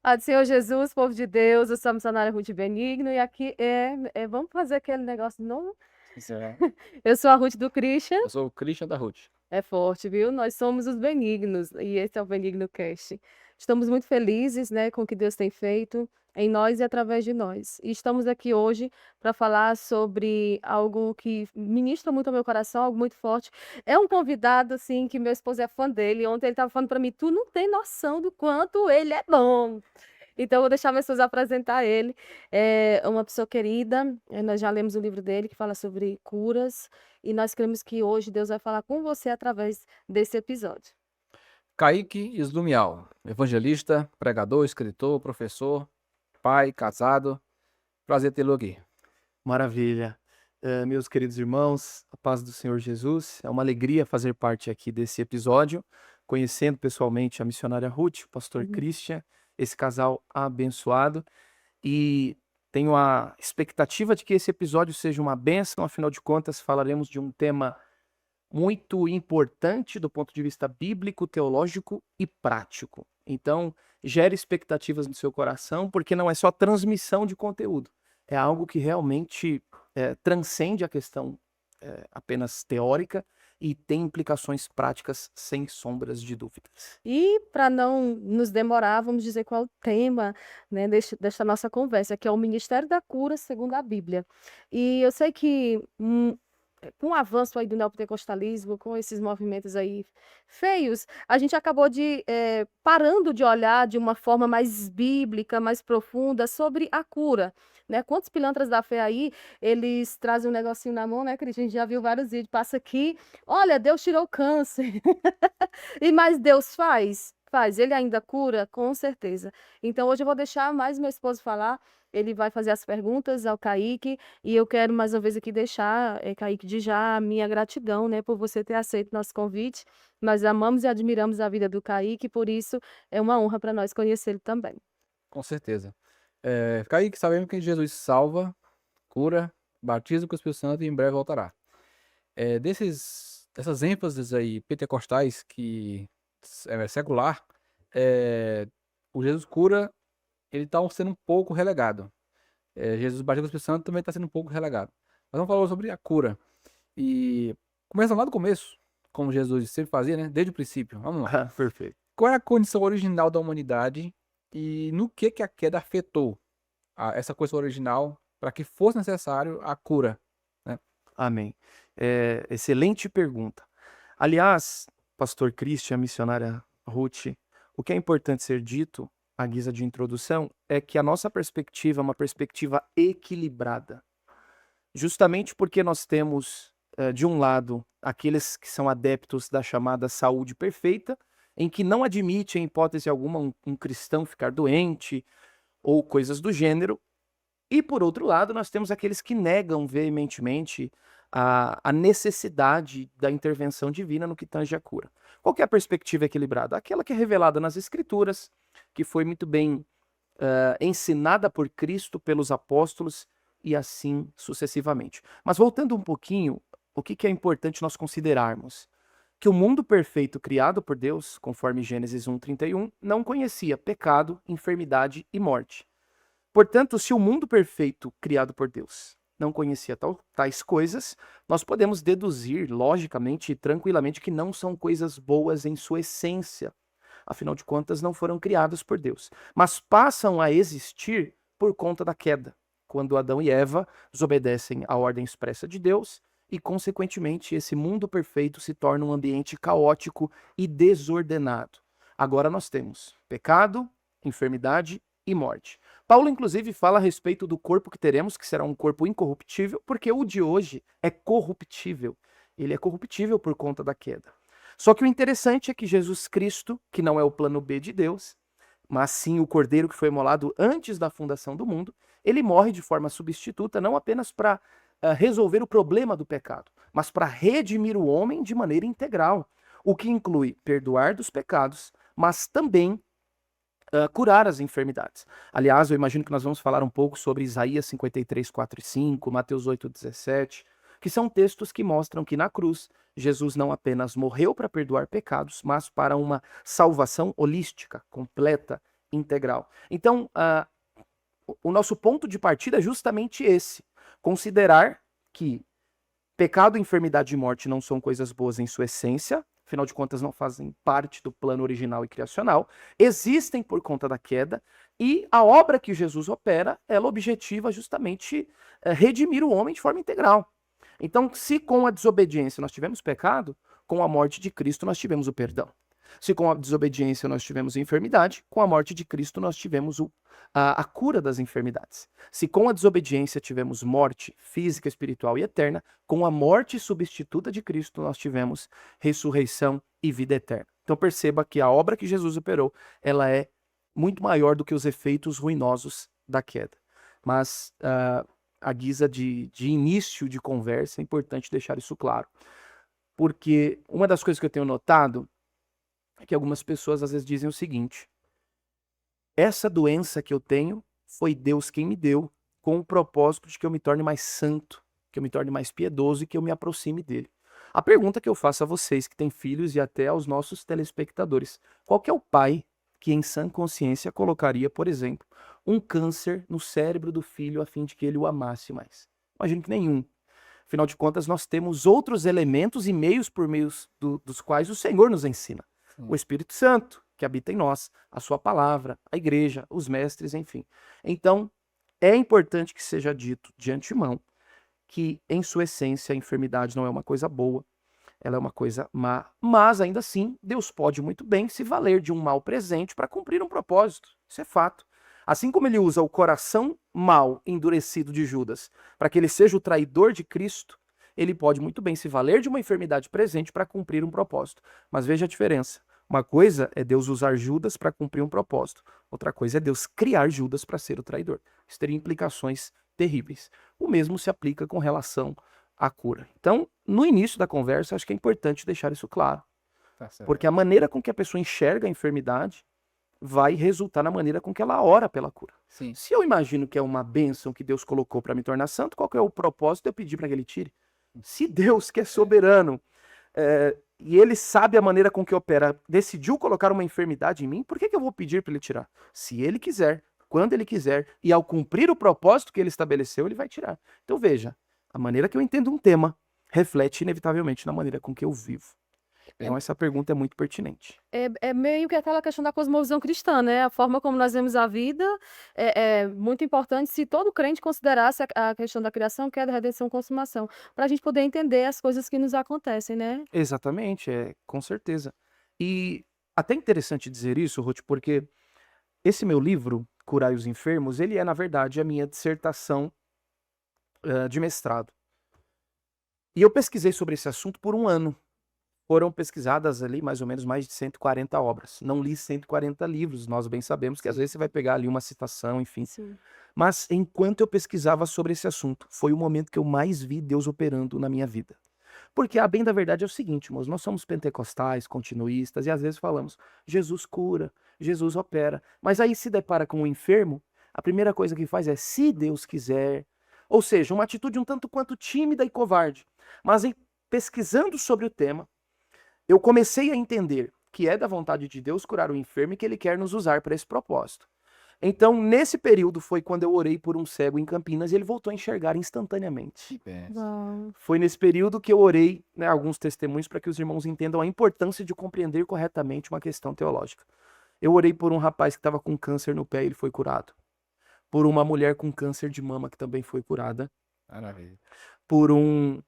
Paz do Senhor Jesus, povo de Deus, eu sou a missionária Ruth Benigno e aqui vamos fazer aquele negócio de novo? Isso é. Eu sou a Ruth do Christian, Eu sou o Christian da Ruth. é forte, viu? Nós somos os Benignos e esse é o Benigno Cast. Estamos muito felizes, né, com o que Deus tem feito em nós e através de nós. E estamos aqui hoje para falar sobre algo que ministra muito ao meu coração, algo muito forte. É um convidado, assim, que meu esposo é fã dele. Ontem ele estava falando para mim, tu não tem noção do quanto ele é bom. Então, eu vou deixar minhas pessoas apresentar ele. É uma pessoa querida, nós já lemos o livro dele que fala sobre curas, e nós queremos que hoje Deus vai falar com você através desse episódio. Kaique Islumial, evangelista, pregador, escritor, professor, pai, casado. Prazer tê-lo aqui. Maravilha. Meus queridos irmãos, a paz do Senhor Jesus. É uma alegria fazer parte aqui desse episódio, conhecendo pessoalmente a missionária Ruth, o pastor Uhum. Christian, esse casal abençoado. E tenho a expectativa de que esse episódio seja uma bênção, afinal de contas, falaremos de um tema muito importante do ponto de vista bíblico, teológico e prático. Então, gere expectativas no seu coração, porque não é só transmissão de conteúdo, é algo que realmente transcende a questão apenas teórica e tem implicações práticas sem sombras de dúvidas. E para não nos demorar, vamos dizer qual é o tema, né, desta nossa conversa, que é o Ministério da Cura segundo a Bíblia. E eu sei que com o avanço aí do neopentecostalismo, com esses movimentos aí feios, a gente acabou parando de olhar de uma forma mais bíblica, mais profunda sobre a cura, né? Quantos pilantras da fé aí, eles trazem um negocinho na mão, né, Cris? A gente já viu vários vídeos, passa aqui, olha, Deus tirou o câncer. Mas Deus faz? Faz. Ele ainda cura? Com certeza. Então, hoje eu vou deixar mais meu esposo falar. Ele vai fazer as perguntas ao Kaique. E eu quero mais uma vez aqui deixar, Kaique, de já a minha gratidão, né, por você ter aceito nosso convite. Nós amamos e admiramos a vida do Kaique, por isso é uma honra para nós conhecê-lo também. Com certeza. Kaique, sabemos que Jesus salva, cura, batiza com o Espírito Santo e em breve voltará. Dessas ênfases aí pentecostais que é secular, o Jesus cura, ele está sendo um pouco relegado. Jesus batiza com o Espírito Santo também está sendo um pouco relegado. Mas vamos falar sobre a cura. E começando lá do começo, como Jesus sempre fazia, né? Desde o princípio. Vamos lá. Perfeito. Qual é a condição original da humanidade e no que a queda afetou essa coisa original para que fosse necessário a cura, né? Amém. Excelente pergunta. Aliás, pastor Christian, missionária Ruth, o que é importante ser dito, à guisa de introdução, é que a nossa perspectiva é uma perspectiva equilibrada. Justamente porque nós temos, de um lado, aqueles que são adeptos da chamada saúde perfeita, em que não admite, em hipótese alguma, um cristão ficar doente ou coisas do gênero. E, por outro lado, nós temos aqueles que negam veementemente a necessidade da intervenção divina no que tange a cura. Qual que é a perspectiva equilibrada? Aquela que é revelada nas Escrituras, que foi muito bem ensinada por Cristo, pelos apóstolos e assim sucessivamente. Mas voltando um pouquinho, o que é importante nós considerarmos? Que o mundo perfeito criado por Deus, conforme Gênesis 1:31, não conhecia pecado, enfermidade e morte. Portanto, se o mundo perfeito criado por Deus não conhecia tais coisas, nós podemos deduzir, logicamente e tranquilamente, que não são coisas boas em sua essência. Afinal de contas, não foram criadas por Deus, mas passam a existir por conta da queda, quando Adão e Eva desobedecem à ordem expressa de Deus e, consequentemente, esse mundo perfeito se torna um ambiente caótico e desordenado. Agora nós temos pecado, enfermidade e morte. Paulo, inclusive, fala a respeito do corpo que teremos, que será um corpo incorruptível, porque o de hoje é corruptível. Ele é corruptível por conta da queda. Só que o interessante é que Jesus Cristo, que não é o plano B de Deus, mas sim o cordeiro que foi imolado antes da fundação do mundo, ele morre de forma substituta, não apenas para resolver o problema do pecado, mas para redimir o homem de maneira integral, o que inclui perdoar dos pecados, mas também curar as enfermidades. Aliás, eu imagino que nós vamos falar um pouco sobre Isaías 53, 4 e 5, Mateus 8, 17, que são textos que mostram que na cruz, Jesus não apenas morreu para perdoar pecados, mas para uma salvação holística, completa, integral. Então, o nosso ponto de partida é justamente esse. Considerar que pecado, enfermidade e morte não são coisas boas em sua essência, afinal de contas não fazem parte do plano original e criacional, existem por conta da queda, e a obra que Jesus opera, ela objetiva justamente redimir o homem de forma integral. Então, se com a desobediência nós tivemos pecado, com a morte de Cristo nós tivemos o perdão. Se com a desobediência nós tivemos a enfermidade, com a morte de Cristo nós tivemos a cura das enfermidades. Se com a desobediência tivemos morte física, espiritual e eterna, com a morte substituta de Cristo nós tivemos ressurreição e vida eterna. Então perceba que a obra que Jesus operou, ela é muito maior do que os efeitos ruinosos da queda. Mas à guisa de início de conversa, é importante deixar isso claro. Porque uma das coisas que eu tenho notado é que algumas pessoas às vezes dizem o seguinte: essa doença que eu tenho foi Deus quem me deu, com o propósito de que eu me torne mais santo, que eu me torne mais piedoso e que eu me aproxime dele. A pergunta que eu faço a vocês que têm filhos e até aos nossos telespectadores: qual que é o pai que em sã consciência colocaria, por exemplo, um câncer no cérebro do filho a fim de que ele o amasse mais? Imagino que nenhum. Afinal de contas, nós temos outros elementos e meios por meio dos quais o Senhor nos ensina. O Espírito Santo, que habita em nós, a sua palavra, a igreja, os mestres, enfim. Então, é importante que seja dito de antemão que, em sua essência, a enfermidade não é uma coisa boa, ela é uma coisa má, mas ainda assim, Deus pode muito bem se valer de um mal presente para cumprir um propósito. Isso é fato. Assim como ele usa o coração mau, endurecido de Judas, para que ele seja o traidor de Cristo, ele pode muito bem se valer de uma enfermidade presente para cumprir um propósito. Mas veja a diferença. Uma coisa é Deus usar Judas para cumprir um propósito. Outra coisa é Deus criar Judas para ser o traidor. Isso teria implicações terríveis. O mesmo se aplica com relação à cura. Então, no início da conversa, acho que é importante deixar isso claro. Tá certo. Porque a maneira com que a pessoa enxerga a enfermidade vai resultar na maneira com que ela ora pela cura. Sim. Se eu imagino que é uma bênção que Deus colocou para me tornar santo, qual que é o propósito de eu pedir para que ele tire? Se Deus, que é soberano, e ele sabe a maneira com que opera, decidiu colocar uma enfermidade em mim, por que eu vou pedir para ele tirar? Se ele quiser, quando ele quiser, e ao cumprir o propósito que ele estabeleceu, ele vai tirar. Então veja, a maneira que eu entendo um tema reflete inevitavelmente na maneira com que eu vivo. Então essa pergunta é muito pertinente. É meio que aquela questão da cosmovisão cristã, né? A forma como nós vemos a vida é muito importante se todo crente considerasse a questão da criação, queda, redenção, consumação, para a gente poder entender as coisas que nos acontecem, né? Exatamente, com certeza. E até interessante dizer isso, Ruth, porque esse meu livro, Curai os Enfermos, ele é, na verdade, a minha dissertação de mestrado. E eu pesquisei sobre esse assunto por um ano. Foram pesquisadas ali mais ou menos mais de 140 obras. Não li 140 livros, nós bem sabemos que às vezes você vai pegar ali uma citação, enfim. Sim. Mas enquanto eu pesquisava sobre esse assunto, foi o momento que eu mais vi Deus operando na minha vida. Porque a bem da verdade é o seguinte, irmãos, nós somos pentecostais, continuistas, e às vezes falamos, Jesus cura, Jesus opera. Mas aí se depara com um enfermo, a primeira coisa que faz é, se Deus quiser. Ou seja, uma atitude um tanto quanto tímida e covarde. Mas pesquisando sobre o tema, eu comecei a entender que é da vontade de Deus curar o enfermo e que ele quer nos usar para esse propósito. Então, nesse período foi quando eu orei por um cego em Campinas e ele voltou a enxergar instantaneamente. Uau. Foi nesse período que eu orei, né, alguns testemunhos para que os irmãos entendam a importância de compreender corretamente uma questão teológica. Eu orei por um rapaz que estava com câncer no pé e ele foi curado. Por uma mulher com câncer de mama que também foi curada. Maravilha. Por um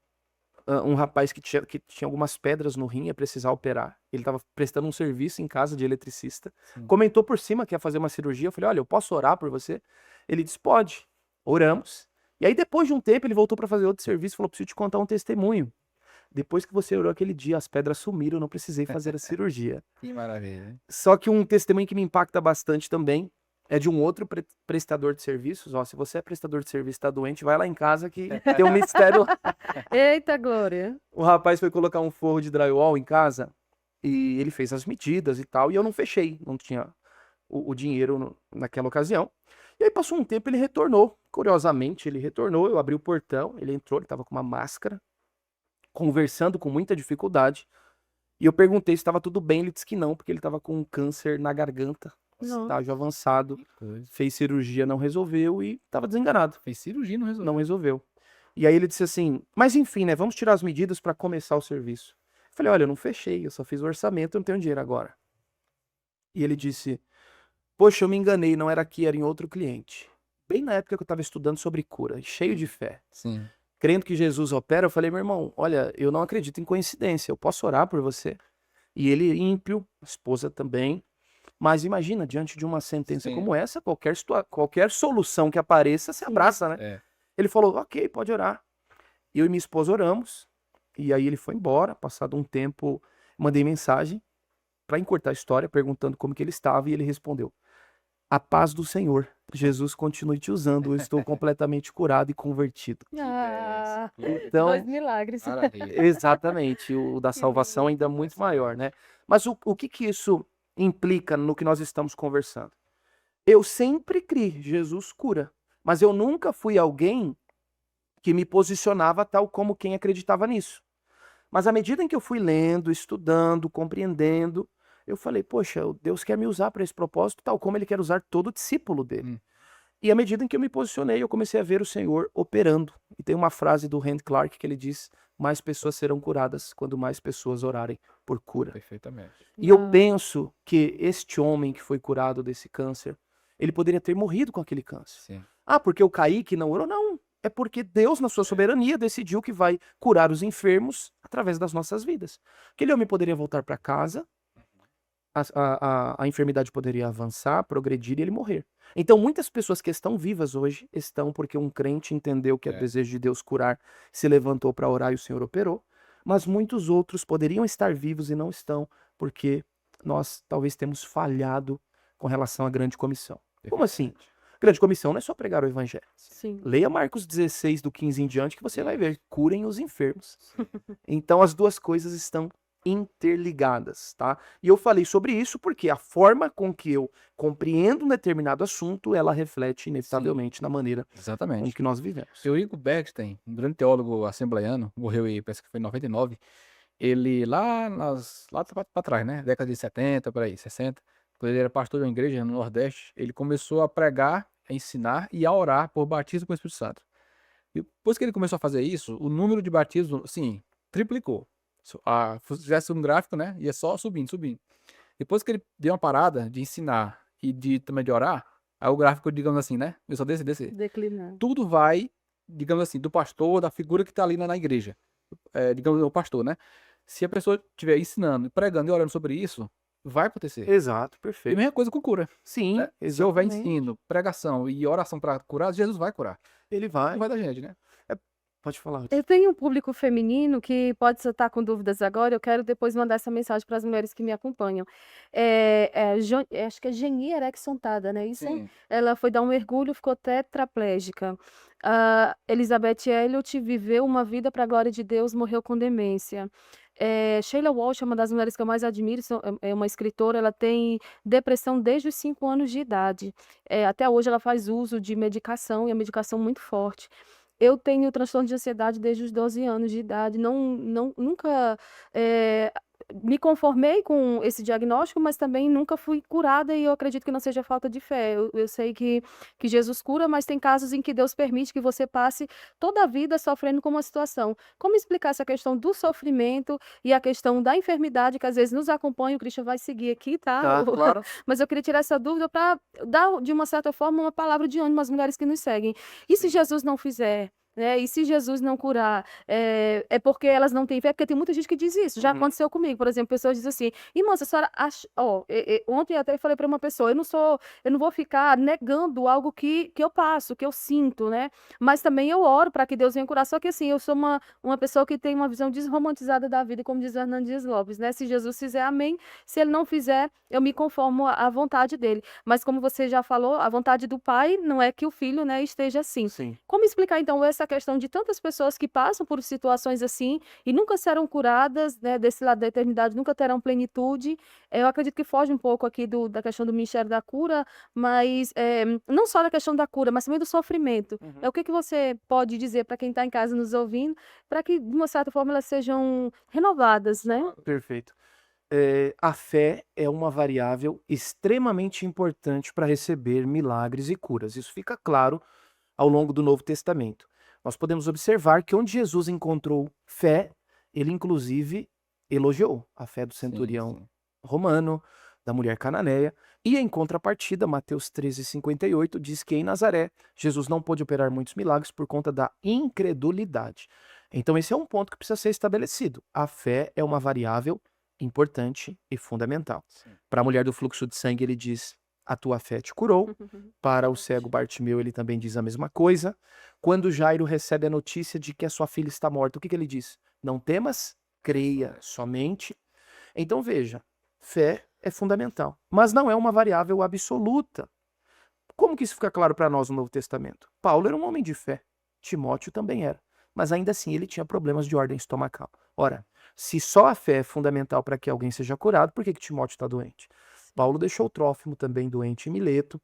rapaz que tinha algumas pedras no rim, ia precisar operar. Ele estava prestando um serviço em casa de eletricista. Sim. Comentou por cima que ia fazer uma cirurgia. Eu falei, olha, eu posso orar por você? Ele disse, pode. Oramos. E aí, depois de um tempo, ele voltou para fazer outro serviço e falou, preciso te contar um testemunho. Depois que você orou aquele dia, as pedras sumiram, eu não precisei fazer a cirurgia. Que maravilha. Só que um testemunho que me impacta bastante também é de um outro prestador de serviços. Ó, se você é prestador de serviço e está doente, vai lá em casa que tem um mistério. Eita, glória. O rapaz foi colocar um forro de drywall em casa e ele fez as medidas e tal, e eu não fechei, não tinha o dinheiro naquela ocasião. E aí passou um tempo, ele retornou. Curiosamente, ele retornou, eu abri o portão, ele entrou, ele estava com uma máscara, conversando com muita dificuldade. E eu perguntei se estava tudo bem, ele disse que não, porque ele estava com um câncer na garganta. Não. estágio avançado, Que coisa. fez cirurgia, não resolveu e estava desenganado, Fez cirurgia, não resolveu. não resolveu. E aí ele disse assim, mas enfim, né, vamos tirar as medidas para começar o serviço. Eu falei, olha, eu não fechei, eu só fiz o orçamento, eu não tenho dinheiro agora. E ele disse, poxa, eu me enganei, não era aqui, era em outro cliente. Bem na época que eu estava estudando sobre cura, cheio de fé. Sim. Crendo que Jesus opera, eu falei, meu irmão, olha, eu não acredito em coincidência, eu posso orar por você. E ele ímpio, a esposa também. Mas imagina, diante de uma sentença Sim. como essa, qualquer solução que apareça, se abraça, né? É. Ele falou, ok, pode orar. Eu e minha esposa oramos, e aí ele foi embora. Passado um tempo, mandei mensagem para encurtar a história, perguntando como que ele estava, e ele respondeu, a paz do Senhor, Jesus continue te usando, eu estou completamente curado e convertido. Ah, Então, 2 milagres. Maravilha. exatamente, o da Que salvação ainda é muito maior, né? Mas o que que isso implica no que nós estamos conversando? Eu sempre criei, Jesus cura, mas eu nunca fui alguém que me posicionava tal como quem acreditava nisso. Mas à medida em que eu fui lendo, estudando, compreendendo, eu falei, poxa, Deus quer me usar para esse propósito, tal como ele quer usar todo discípulo dele. Hum. E à medida em que eu me posicionei, eu comecei a ver o Senhor operando. E tem uma frase do Randy Clark que ele diz, mais pessoas serão curadas quando mais pessoas orarem por cura. Perfeitamente. E eu Uau. penso que este homem que foi curado desse câncer, ele poderia ter morrido com aquele câncer. Sim. Ah, porque eu caí que não orou? Não. É porque Deus, na sua soberania, decidiu que vai curar os enfermos através das nossas vidas. Aquele homem poderia voltar para casa, a enfermidade poderia avançar, progredir e ele morrer. Então, muitas pessoas que estão vivas hoje estão porque um crente entendeu que é É. desejo de Deus curar, se levantou para orar e o Senhor operou. Mas muitos outros poderiam estar vivos e não estão porque nós talvez temos falhado com relação à grande comissão. Como assim? Grande comissão não é só pregar o evangelho. Sim. Leia Marcos 16, do 15 em diante, que você vai ver. Curem os enfermos. Então, as duas coisas estão interligadas, tá? E eu falei sobre isso porque a forma com que eu compreendo um determinado assunto, ela reflete inevitavelmente na maneira em Exatamente. que nós vivemos. Eurico Bergstein, um grande teólogo assembleiano, morreu aí, parece que foi em 99. Ele lá pra trás, né? Década de 70, por aí, 60. Quando ele era pastor de uma igreja no Nordeste, ele começou a pregar, a ensinar e a orar por batismo com o Espírito Santo. E depois que ele começou a fazer isso, o número de batismos, assim, triplicou. Se fizesse um gráfico, né? Ia só subindo, subindo. Depois que ele deu uma parada de ensinar e também de orar, aí o gráfico, digamos assim, né? Começou a descer. Declinar. Tudo vai, digamos assim, do pastor, da figura que tá ali na igreja. Digamos, o pastor, né? Se a pessoa estiver ensinando, pregando e orando sobre isso, vai acontecer. Exato, E a perfeito. mesma coisa com cura. Sim, Né? Se houver exatamente. ensino, pregação e oração para curar, Jesus vai curar. Ele Não vai. vai da gente, né? Pode falar. Ruth. Eu tenho um público feminino que pode estar com dúvidas agora. Eu quero depois mandar essa mensagem para as mulheres que me acompanham. Acho que é Geni Erickson Tada, né? Isso? Sim. Ela foi dar um mergulho, ficou tetraplégica. Elizabeth Elliot viveu uma vida para a glória de Deus, morreu com demência. Sheila Walsh é uma das mulheres que eu mais admiro, é uma escritora, ela tem depressão desde os 5 anos de idade. Até hoje ela faz uso de medicação, e a medicação muito forte. Eu tenho transtorno de ansiedade desde os 12 anos de idade, nunca me conformei com esse diagnóstico, mas também nunca fui curada e eu acredito que não seja falta de fé. Eu sei que Jesus cura, mas tem casos em que Deus permite que você passe toda a vida sofrendo com uma situação. Como explicar essa questão do sofrimento e a questão da enfermidade que às vezes nos acompanha? O Christian vai seguir aqui, tá? Tá, claro. Mas eu queria tirar essa dúvida para dar, de uma certa forma, uma palavra de ânimo às mulheres que nos seguem. E se Jesus não fizer? Né? E se Jesus não curar, é porque elas não têm fé? Porque tem muita gente que diz isso. Já Uhum. aconteceu comigo, por exemplo, pessoas dizem assim, irmã, a senhora acha... ontem até falei para uma pessoa, eu não vou ficar negando algo que eu passo, que eu sinto, né? Mas também eu oro para que Deus venha curar. Só que assim, eu sou uma pessoa que tem uma visão desromantizada da vida, como diz o Hernandes Lopes, né? Se Jesus fizer, amém. Se ele não fizer, eu me conformo à vontade dele. Mas como você já falou, a vontade do pai não é que o filho, né, esteja assim. Sim. Como explicar, então, essa questão de tantas pessoas que passam por situações assim e nunca serão curadas, né, desse lado da eternidade, nunca terão plenitude? Eu acredito que foge um pouco aqui da questão do ministério da cura, mas não só da questão da cura, mas também do sofrimento. Uhum. O que você pode dizer para quem está em casa nos ouvindo, para que, de uma certa forma, elas sejam renovadas, né? Perfeito. a fé é uma variável extremamente importante para receber milagres e curas. Isso fica claro ao longo do Novo Testamento. Nós podemos observar que onde Jesus encontrou fé, ele inclusive elogiou a fé do centurião sim. romano, da mulher cananeia, e em contrapartida, Mateus 13,58 diz que em Nazaré, Jesus não pôde operar muitos milagres por conta da incredulidade. Então esse é um ponto que precisa ser estabelecido. A fé é uma variável importante e fundamental. Sim. Para a mulher do fluxo de sangue, ele diz: a tua fé te curou. Para o cego Bartimeu, ele também diz a mesma coisa. Quando Jairo recebe a notícia de que a sua filha está morta, o que ele diz? Não temas, creia somente. Então veja, fé é fundamental, mas não é uma variável absoluta. Como que isso fica claro para nós no Novo Testamento? Paulo era um homem de fé, Timóteo também era, mas ainda assim ele tinha problemas de ordem estomacal. Ora, se só a fé é fundamental para que alguém seja curado, por que Timóteo está doente? Paulo deixou Trófimo também doente em Mileto.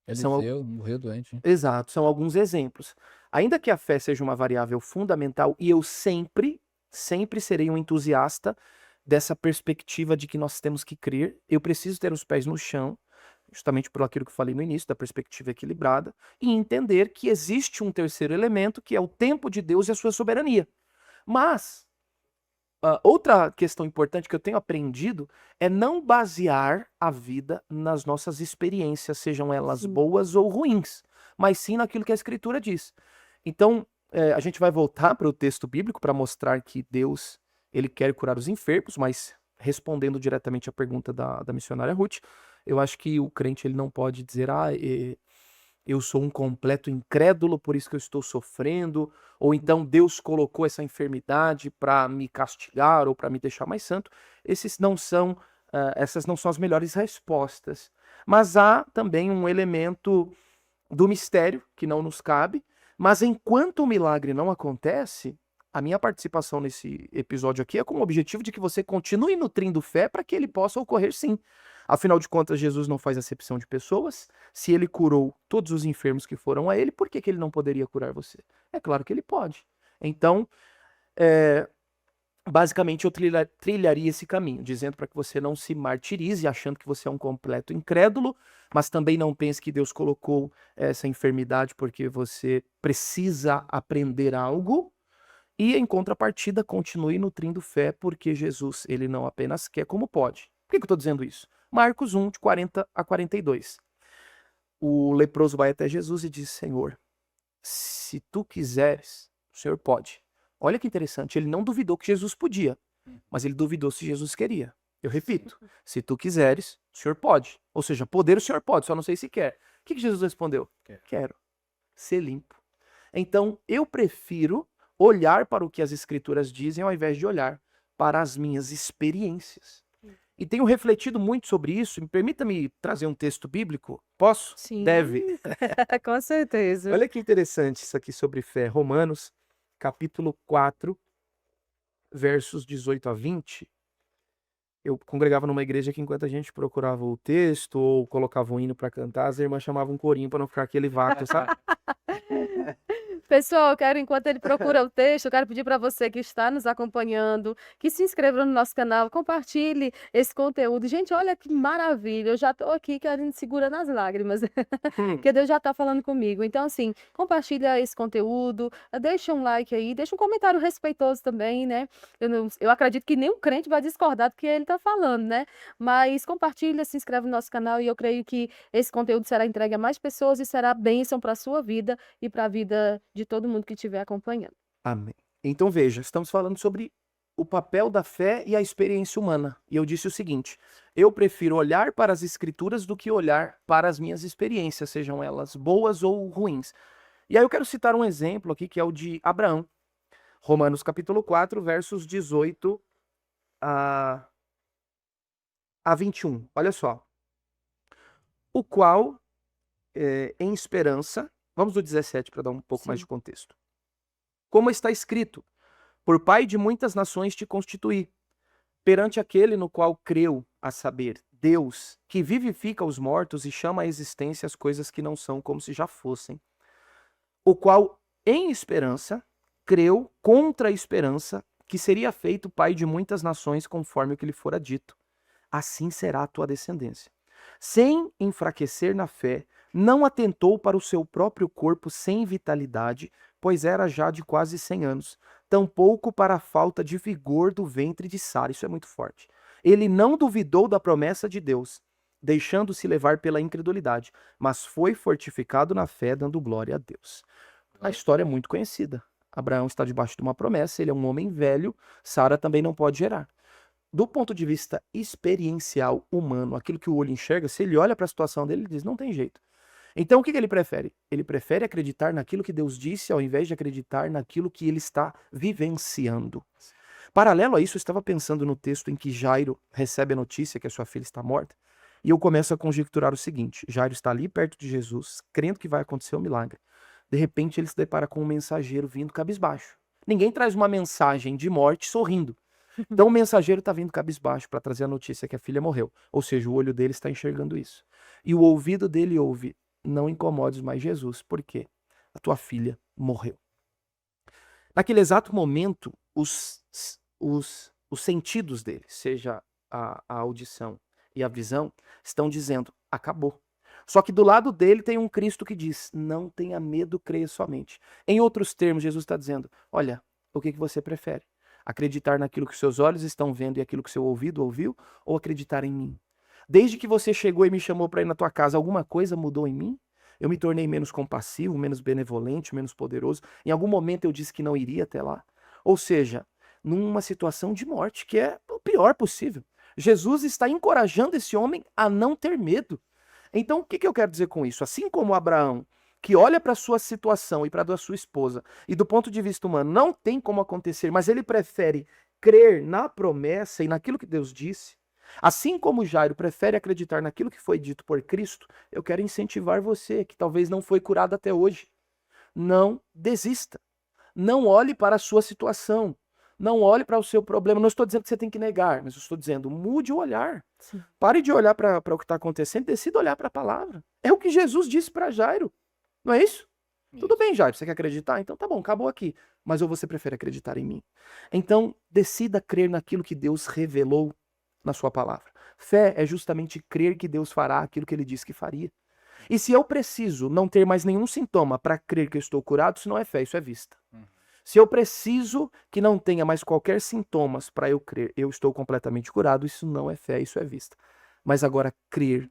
Eliseu morreu doente. Exato, são alguns exemplos. Ainda que a fé seja uma variável fundamental, e eu sempre serei um entusiasta dessa perspectiva de que nós temos que crer, eu preciso ter os pés no chão, justamente por aquilo que eu falei no início, da perspectiva equilibrada, e entender que existe um terceiro elemento, que é o tempo de Deus e a sua soberania. Mas outra questão importante que eu tenho aprendido é não basear a vida nas nossas experiências, sejam elas Sim. boas ou ruins, mas sim naquilo que a Escritura diz. Então, a gente vai voltar para o texto bíblico para mostrar que Deus ele quer curar os enfermos, mas respondendo diretamente à pergunta da missionária Ruth, eu acho que o crente ele não pode dizer, eu sou um completo incrédulo, por isso que eu estou sofrendo, ou então Deus colocou essa enfermidade para me castigar ou para me deixar mais santo. Essas não são as melhores respostas. Mas há também um elemento do mistério que não nos cabe, mas enquanto o milagre não acontece, a minha participação nesse episódio aqui é com o objetivo de que você continue nutrindo fé para que ele possa ocorrer sim. Afinal de contas, Jesus não faz acepção de pessoas. Se ele curou todos os enfermos que foram a ele, por que ele não poderia curar você? É claro que ele pode. Então, basicamente, eu trilharia esse caminho, dizendo para que você não se martirize, achando que você é um completo incrédulo, mas também não pense que Deus colocou essa enfermidade porque você precisa aprender algo. E, em contrapartida, continue nutrindo fé, porque Jesus, ele não apenas quer, como pode. Por que eu estou dizendo isso? Marcos 1, de 40 a 42. O leproso vai até Jesus e diz: Senhor, se tu quiseres, o Senhor pode. Olha que interessante, ele não duvidou que Jesus podia, mas ele duvidou se Jesus queria. Eu repito, se tu quiseres, o Senhor pode. Ou seja, poder o Senhor pode, só não sei se quer. O que Jesus respondeu? Quero ser limpo. Então, eu prefiro olhar para o que as Escrituras dizem ao invés de olhar para as minhas experiências. E tenho refletido muito sobre isso. Permita-me trazer um texto bíblico. Posso? Sim. Deve. Com certeza. Olha que interessante isso aqui sobre fé. Romanos, capítulo 4, versos 18 a 20. Eu congregava numa igreja que enquanto a gente procurava o texto ou colocava um hino para cantar, as irmãs chamavam um corinho para não ficar aquele vácuo, sabe? Pessoal, enquanto ele procura o texto, eu quero pedir para você que está nos acompanhando, que se inscreva no nosso canal, compartilhe esse conteúdo. Gente, olha que maravilha, eu já estou aqui querendo segurar nas lágrimas, porque Deus já está falando comigo. Então, assim, compartilha esse conteúdo, deixa um like aí, deixa um comentário respeitoso também, né? Eu acredito que nenhum crente vai discordar do que ele está falando, né? Mas compartilha, se inscreve no nosso canal e eu creio que esse conteúdo será entregue a mais pessoas e será bênção para a sua vida e para a vida de todo mundo que estiver acompanhando. Amém. Então veja, estamos falando sobre o papel da fé e a experiência humana. E eu disse o seguinte: eu prefiro olhar para as Escrituras do que olhar para as minhas experiências, sejam elas boas ou ruins. E aí eu quero citar um exemplo aqui que é o de Abraão. Romanos capítulo 4, versos 18 a 21. Olha só. O qual, em esperança, vamos do 17 para dar um pouco mais de contexto. Como está escrito: por pai de muitas nações te constituí, perante aquele no qual creu, a saber, Deus, que vivifica os mortos e chama à existência as coisas que não são como se já fossem. O qual, em esperança, creu contra a esperança, que seria feito pai de muitas nações conforme o que lhe fora dito. Assim será a tua descendência. Sem enfraquecer na fé, não atentou para o seu próprio corpo sem vitalidade, pois era já de quase 100 anos, tampouco para a falta de vigor do ventre de Sara. Isso é muito forte. Ele não duvidou da promessa de Deus, deixando-se levar pela incredulidade, mas foi fortificado na fé, dando glória a Deus. A história é muito conhecida. Abraão está debaixo de uma promessa, ele é um homem velho, Sara também não pode gerar. Do ponto de vista experiencial humano, aquilo que o olho enxerga, se ele olha para a situação dele, ele diz, não tem jeito. Então o que ele prefere? Ele prefere acreditar naquilo que Deus disse ao invés de acreditar naquilo que ele está vivenciando. Paralelo a isso, eu estava pensando no texto em que Jairo recebe a notícia que a sua filha está morta, e eu começo a conjecturar o seguinte: Jairo está ali perto de Jesus, crendo que vai acontecer um milagre. De repente ele se depara com um mensageiro vindo cabisbaixo. Ninguém traz uma mensagem de morte sorrindo. Então o mensageiro está vindo cabisbaixo para trazer a notícia que a filha morreu. Ou seja, o olho dele está enxergando isso. E o ouvido dele ouve, não incomodes mais Jesus. Por quê? A tua filha morreu. Naquele exato momento, os sentidos dele, seja a audição e a visão, estão dizendo, acabou. Só que do lado dele tem um Cristo que diz, não tenha medo, creia somente. Em outros termos, Jesus está dizendo, olha, o que você prefere? Acreditar naquilo que seus olhos estão vendo e aquilo que seu ouvido ouviu, ou acreditar em mim? Desde que você chegou e me chamou para ir na tua casa, alguma coisa mudou em mim? Eu me tornei menos compassivo, menos benevolente, menos poderoso? Em algum momento eu disse que não iria até lá? Ou seja, numa situação de morte, que é o pior possível. Jesus está encorajando esse homem a não ter medo. Então, o que eu quero dizer com isso? Assim como Abraão, que olha para a sua situação e para a da sua esposa, e do ponto de vista humano não tem como acontecer, mas ele prefere crer na promessa e naquilo que Deus disse, assim como Jairo prefere acreditar naquilo que foi dito por Cristo, eu quero incentivar você, que talvez não foi curado até hoje. Não desista. Não olhe para a sua situação. Não olhe para o seu problema. Não estou dizendo que você tem que negar, mas eu estou dizendo, mude o olhar. Sim. Pare de olhar para o que está acontecendo, decida olhar para a palavra. É o que Jesus disse para Jairo. Não é isso? Tudo bem, Jairo, você quer acreditar? Então tá bom, acabou aqui. Mas ou você prefere acreditar em mim? Então, decida crer naquilo que Deus revelou na sua palavra. Fé é justamente crer que Deus fará aquilo que ele disse que faria. E se eu preciso não ter mais nenhum sintoma para crer que eu estou curado, isso não é fé, isso é vista. Se eu preciso que não tenha mais qualquer sintomas para eu crer, eu estou completamente curado, isso não é fé, isso é vista. Mas agora crer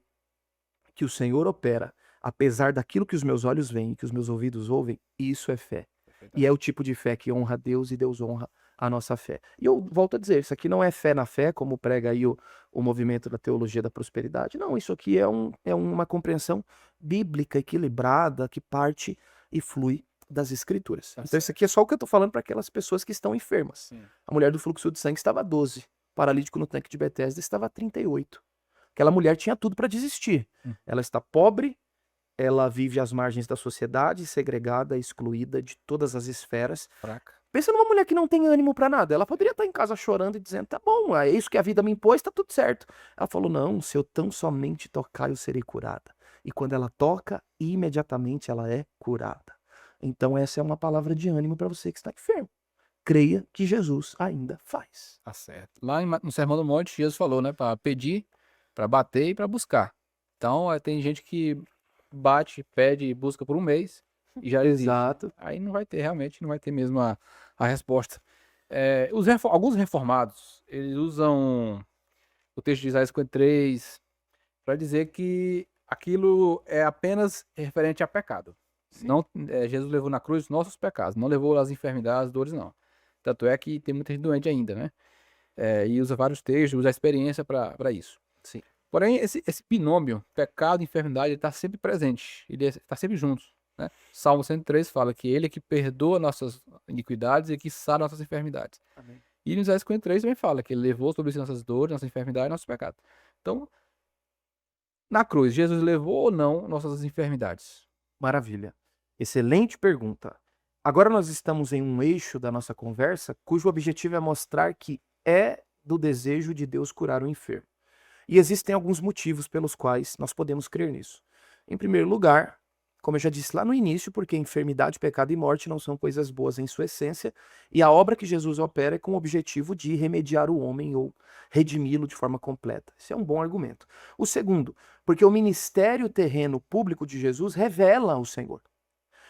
que o Senhor opera, apesar daquilo que os meus olhos veem e que os meus ouvidos ouvem, isso é fé. E é o tipo de fé que honra a Deus e Deus honra a nossa fé. E eu volto a dizer, isso aqui não é fé na fé, como prega aí o movimento da teologia da prosperidade. Não, isso aqui é uma compreensão bíblica, equilibrada, que parte e flui das escrituras. Então isso aqui é só o que eu estou falando para aquelas pessoas que estão enfermas. Sim. A mulher do fluxo de sangue estava 12, o paralítico no tanque de Betesda estava 38. Aquela mulher tinha tudo para desistir. Ela está pobre, ela vive às margens da sociedade, segregada, excluída de todas as esferas. Fraca. Pensa numa mulher que não tem ânimo para nada. Ela poderia estar em casa chorando e dizendo, tá bom, é isso que a vida me impôs, tá tudo certo. Ela falou, não, se eu tão somente tocar, eu serei curada. E quando ela toca, imediatamente ela é curada. Então essa é uma palavra de ânimo para você que está enfermo. Creia que Jesus ainda faz. Tá certo. Lá no Sermão do Monte, Jesus falou, né? Para pedir, para bater e para buscar. Então, tem gente que bate, pede e busca por um mês e já existe. Exato. Aí não vai ter, realmente, não vai ter mesmo a resposta. Alguns reformados, eles usam o texto de Isaías 53 para dizer que aquilo é apenas referente a pecado. Não, Jesus levou na cruz os nossos pecados, não levou as enfermidades, dores, não. Tanto é que tem muita gente doente ainda, né? E usa vários textos, usa a experiência para isso. Sim. Porém, esse binômio, pecado e enfermidade, ele está sempre presente, ele está sempre junto. Né? Salmo 103 fala que ele é que perdoa nossas iniquidades e que sara nossas enfermidades. Amém. E no Isaías 53 também fala que ele levou sobre si nossas dores, nossas enfermidades e nossos pecados. Então, na cruz, Jesus levou ou não nossas enfermidades? Maravilha. Excelente pergunta. Agora nós estamos em um eixo da nossa conversa cujo objetivo é mostrar que é do desejo de Deus curar o enfermo. E existem alguns motivos pelos quais nós podemos crer nisso. Em primeiro lugar, como eu já disse lá no início, porque enfermidade, pecado e morte não são coisas boas em sua essência, e a obra que Jesus opera é com o objetivo de remediar o homem ou redimi-lo de forma completa. Esse é um bom argumento. O segundo, porque o ministério terreno público de Jesus revela o Senhor.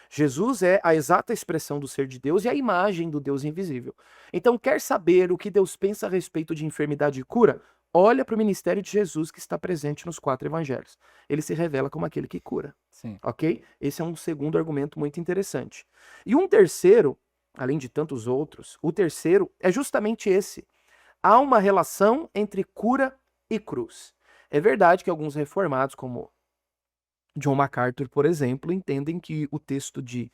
Jesus é a exata expressão do ser de Deus e a imagem do Deus invisível. Então, quer saber o que Deus pensa a respeito de enfermidade e cura? Olha para o ministério de Jesus que está presente nos 4 evangelhos. Ele se revela como aquele que cura, Sim. ok? Esse é um segundo argumento muito interessante. E um terceiro, além de tantos outros, o terceiro é justamente esse. Há uma relação entre cura e cruz. É verdade que alguns reformados, como John MacArthur, por exemplo, entendem que o texto de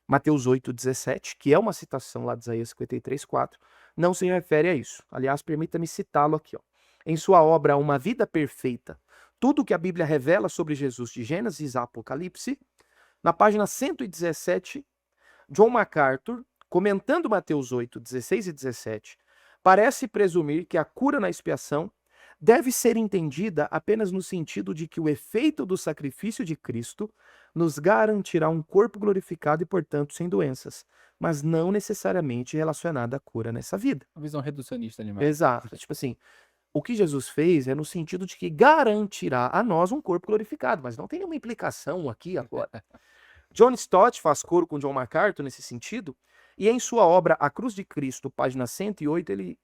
Mateus 8,17, que é uma citação lá de Isaías 53,4, não se refere a isso. Aliás, permita-me citá-lo aqui. Ó. Em sua obra Uma Vida Perfeita, tudo que a Bíblia revela sobre Jesus de Gênesis a Apocalipse, na página 117, John MacArthur, comentando Mateus 8, 16 e 17, parece presumir que a cura na expiação deve ser entendida apenas no sentido de que o efeito do sacrifício de Cristo nos garantirá um corpo glorificado e, portanto, sem doenças, mas não necessariamente relacionada à cura nessa vida. Uma visão reducionista animal. Exato. Tipo assim, o que Jesus fez é no sentido de que garantirá a nós um corpo glorificado, mas não tem nenhuma implicação aqui agora. John Stott faz coro com John MacArthur nesse sentido, e em sua obra A Cruz de Cristo, página 108, ele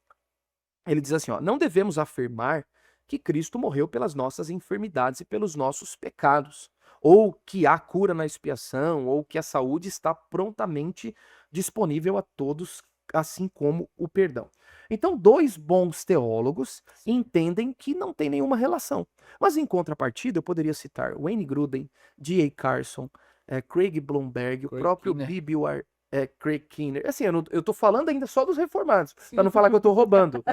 diz assim, ó, não devemos afirmar que Cristo morreu pelas nossas enfermidades e pelos nossos pecados, ou que há cura na expiação, ou que a saúde está prontamente disponível a todos, assim como o perdão. Então, 2 bons teólogos entendem que não tem nenhuma relação. Mas, em contrapartida, eu poderia citar Wayne Grudem, D.A. Carson, Craig Blomberg, o Craig próprio Keener. B.B.Y. Craig Keener. Assim, eu tô falando ainda só dos reformados, para não falar que eu tô roubando.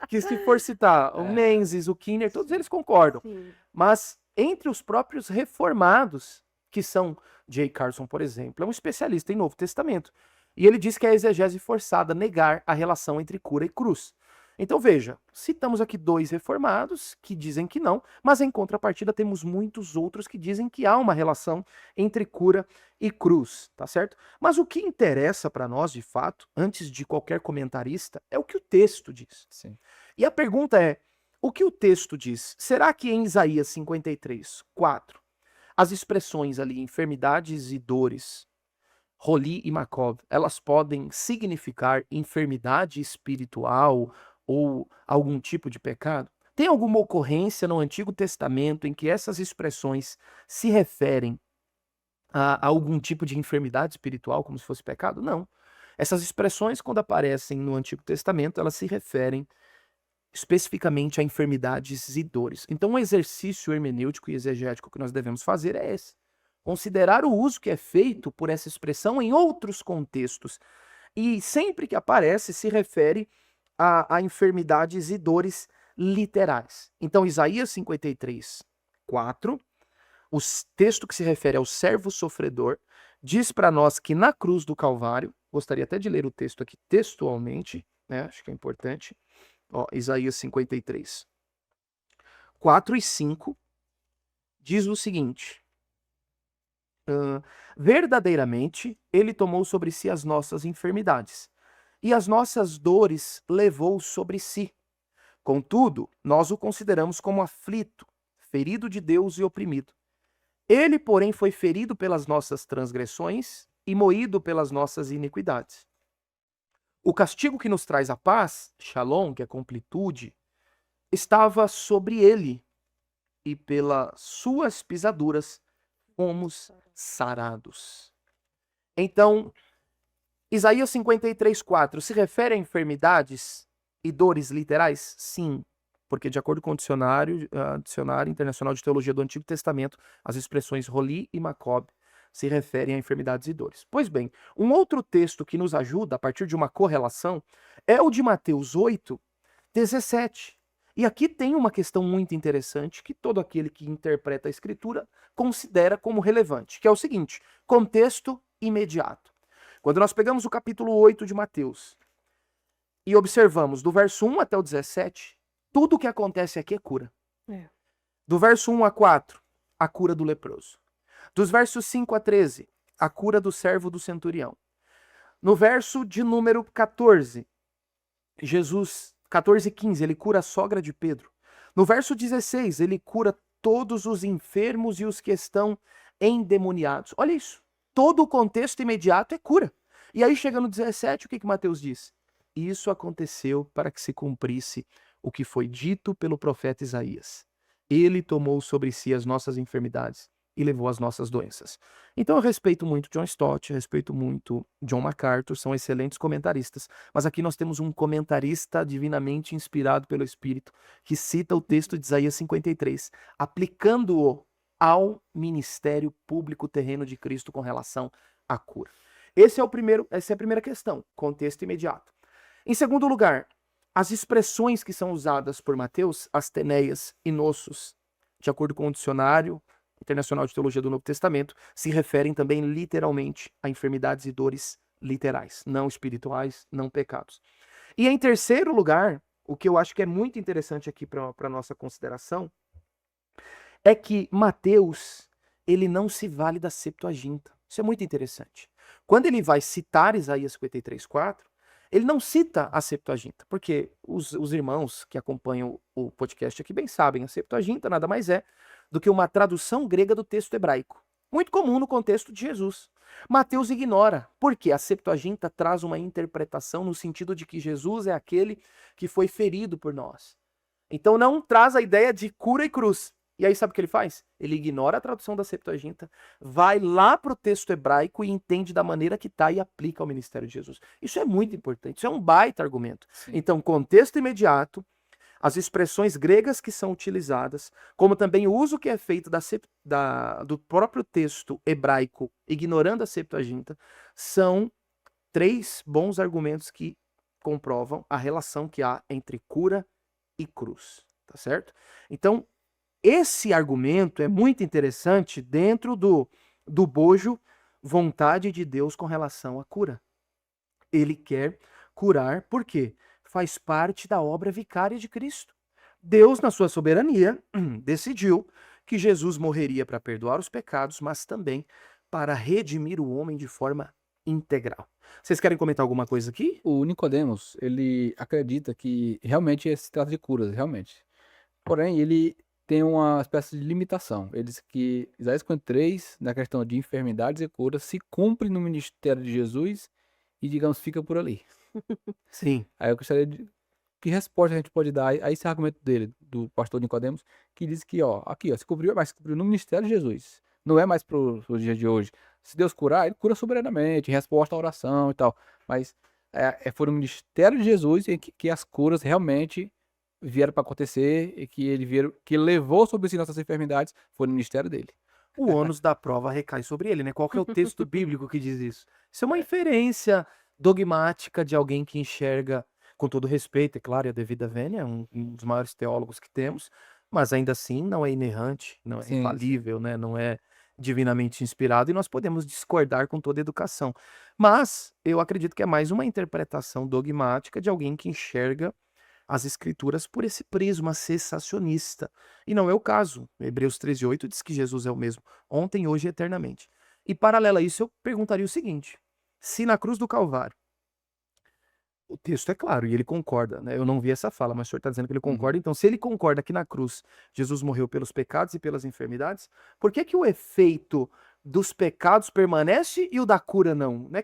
Que se for citar o Menzies, o Keener, todos eles concordam. Sim. Mas entre os próprios reformados, que são J. Carson, por exemplo, é um especialista em Novo Testamento. E ele diz que é exegese forçada negar a relação entre cura e cruz. Então veja, citamos aqui 2 reformados que dizem que não, mas em contrapartida temos muitos outros que dizem que há uma relação entre cura e cruz, tá certo? Mas o que interessa para nós, de fato, antes de qualquer comentarista, é o que o texto diz. Sim. E a pergunta é, o que o texto diz? Será que em Isaías 53, 4, as expressões ali, enfermidades e dores, Roli e Macob, elas podem significar enfermidade espiritual ou algum tipo de pecado? Tem alguma ocorrência no Antigo Testamento em que essas expressões se referem a algum tipo de enfermidade espiritual, como se fosse pecado? Não. Essas expressões, quando aparecem no Antigo Testamento, elas se referem especificamente a enfermidades e dores. Então, um exercício hermenêutico e exegético que nós devemos fazer é esse. Considerar o uso que é feito por essa expressão em outros contextos. E sempre que aparece, se refere a enfermidades e dores literais. Então, Isaías 53, 4, o texto que se refere ao servo sofredor, diz para nós que na cruz do Calvário, gostaria até de ler o texto aqui textualmente, né? Acho que é importante. Ó, Isaías 53, 4 e 5, diz o seguinte: verdadeiramente, ele tomou sobre si as nossas enfermidades, e as nossas dores levou sobre si. Contudo, nós o consideramos como aflito, ferido de Deus e oprimido. Ele, porém, foi ferido pelas nossas transgressões e moído pelas nossas iniquidades. O castigo que nos traz a paz, shalom, que é completude, estava sobre ele, e pelas suas pisaduras fomos sarados. Então, Isaías 53, 4 se refere a enfermidades e dores literais? Sim, porque de acordo com o Dicionário Internacional de Teologia do Antigo Testamento, as expressões Roli e Macob se referem a enfermidades e dores. Pois bem, um outro texto que nos ajuda a partir de uma correlação é o de Mateus 8, 17. E aqui tem uma questão muito interessante que todo aquele que interpreta a Escritura considera como relevante, que é o seguinte: contexto imediato. Quando nós pegamos o capítulo 8 de Mateus e observamos do verso 1 até o 17, tudo o que acontece aqui é cura. É. Do verso 1 a 4, a cura do leproso. Dos versos 5 a 13, a cura do servo do centurião. No verso de número 14, Jesus, 14 e 15, ele cura a sogra de Pedro. No verso 16, ele cura todos os enfermos e os que estão endemoniados. Olha isso. Todo o contexto imediato é cura. E aí chega no 17, o que Mateus diz? Isso aconteceu para que se cumprisse o que foi dito pelo profeta Isaías. Ele tomou sobre si as nossas enfermidades e levou as nossas doenças. Então eu respeito muito John Stott, respeito muito John MacArthur, são excelentes comentaristas, mas aqui nós temos um comentarista divinamente inspirado pelo Espírito, que cita o texto de Isaías 53, aplicando-o ao ministério público terreno de Cristo com relação à cura. Essa é a primeira questão, contexto imediato. Em segundo lugar, as expressões que são usadas por Mateus, asteneias e nossos, de acordo com o dicionário Internacional de Teologia do Novo Testamento, se referem também literalmente a enfermidades e dores literais, não espirituais, não pecados. E em terceiro lugar, o que eu acho que é muito interessante aqui para a nossa consideração, é que Mateus, ele não se vale da Septuaginta. Isso é muito interessante. Quando ele vai citar Isaías 53:4, ele não cita a Septuaginta, porque os irmãos que acompanham o podcast aqui bem sabem, a Septuaginta nada mais é do que uma tradução grega do texto hebraico. Muito comum no contexto de Jesus. Mateus ignora, porque a Septuaginta traz uma interpretação no sentido de que Jesus é aquele que foi ferido por nós. Então não traz a ideia de cura e cruz. E aí sabe o que ele faz? Ele ignora a tradução da Septuaginta, vai lá para o texto hebraico e entende da maneira que está e aplica ao ministério de Jesus. Isso é muito importante, isso é um baita argumento. Sim. Então, contexto imediato, as expressões gregas que são utilizadas, como também o uso que é feito do próprio texto hebraico, ignorando a Septuaginta, são 3 bons argumentos que comprovam a relação que há entre cura e cruz, tá certo? Então, esse argumento é muito interessante dentro do bojo vontade de Deus com relação à cura. Ele quer curar, por quê? Faz parte da obra vicária de Cristo. Deus, na sua soberania, decidiu que Jesus morreria para perdoar os pecados, mas também para redimir o homem de forma integral. Vocês querem comentar alguma coisa aqui? O Nicodemos, ele acredita que realmente se trata de curas, realmente. Porém, ele tem uma espécie de limitação. Ele diz que Isaías 53, na questão de enfermidades e curas, se cumpre no ministério de Jesus e, digamos, fica por ali. Sim. Aí eu gostaria de... Que resposta a gente pode dar a esse argumento dele, do pastor Nicodemos, que diz que, aqui, se cumpriu, mas se cumpriu no ministério de Jesus. Não é mais pro dia de hoje. Se Deus curar, ele cura soberanamente, em resposta à oração e tal. Mas foi no ministério de Jesus em que as curas realmente vieram para acontecer e que que levou sobre si nossas enfermidades, foi no ministério dele. O ônus da prova recai sobre ele, né? Qual que é o texto bíblico que diz isso? Isso é uma inferência dogmática de alguém que enxerga, com todo respeito, é claro, e a devida vênia, um dos maiores teólogos que temos, mas ainda assim não é inerrante, não é Sim, infalível, né? Não é divinamente inspirado, e nós podemos discordar com toda educação. Mas eu acredito que é mais uma interpretação dogmática de alguém que enxerga as escrituras por esse prisma cessacionista. E não é o caso. Hebreus 13:8 diz que Jesus é o mesmo ontem, hoje e eternamente. E paralelo a isso, eu perguntaria o seguinte: se na cruz do Calvário, o texto é claro, e ele concorda, né? Eu não vi essa fala, mas o senhor está dizendo que ele concorda. Então, se ele concorda que na cruz Jesus morreu pelos pecados e pelas enfermidades, por que que o efeito dos pecados permanece e o da cura não? Né?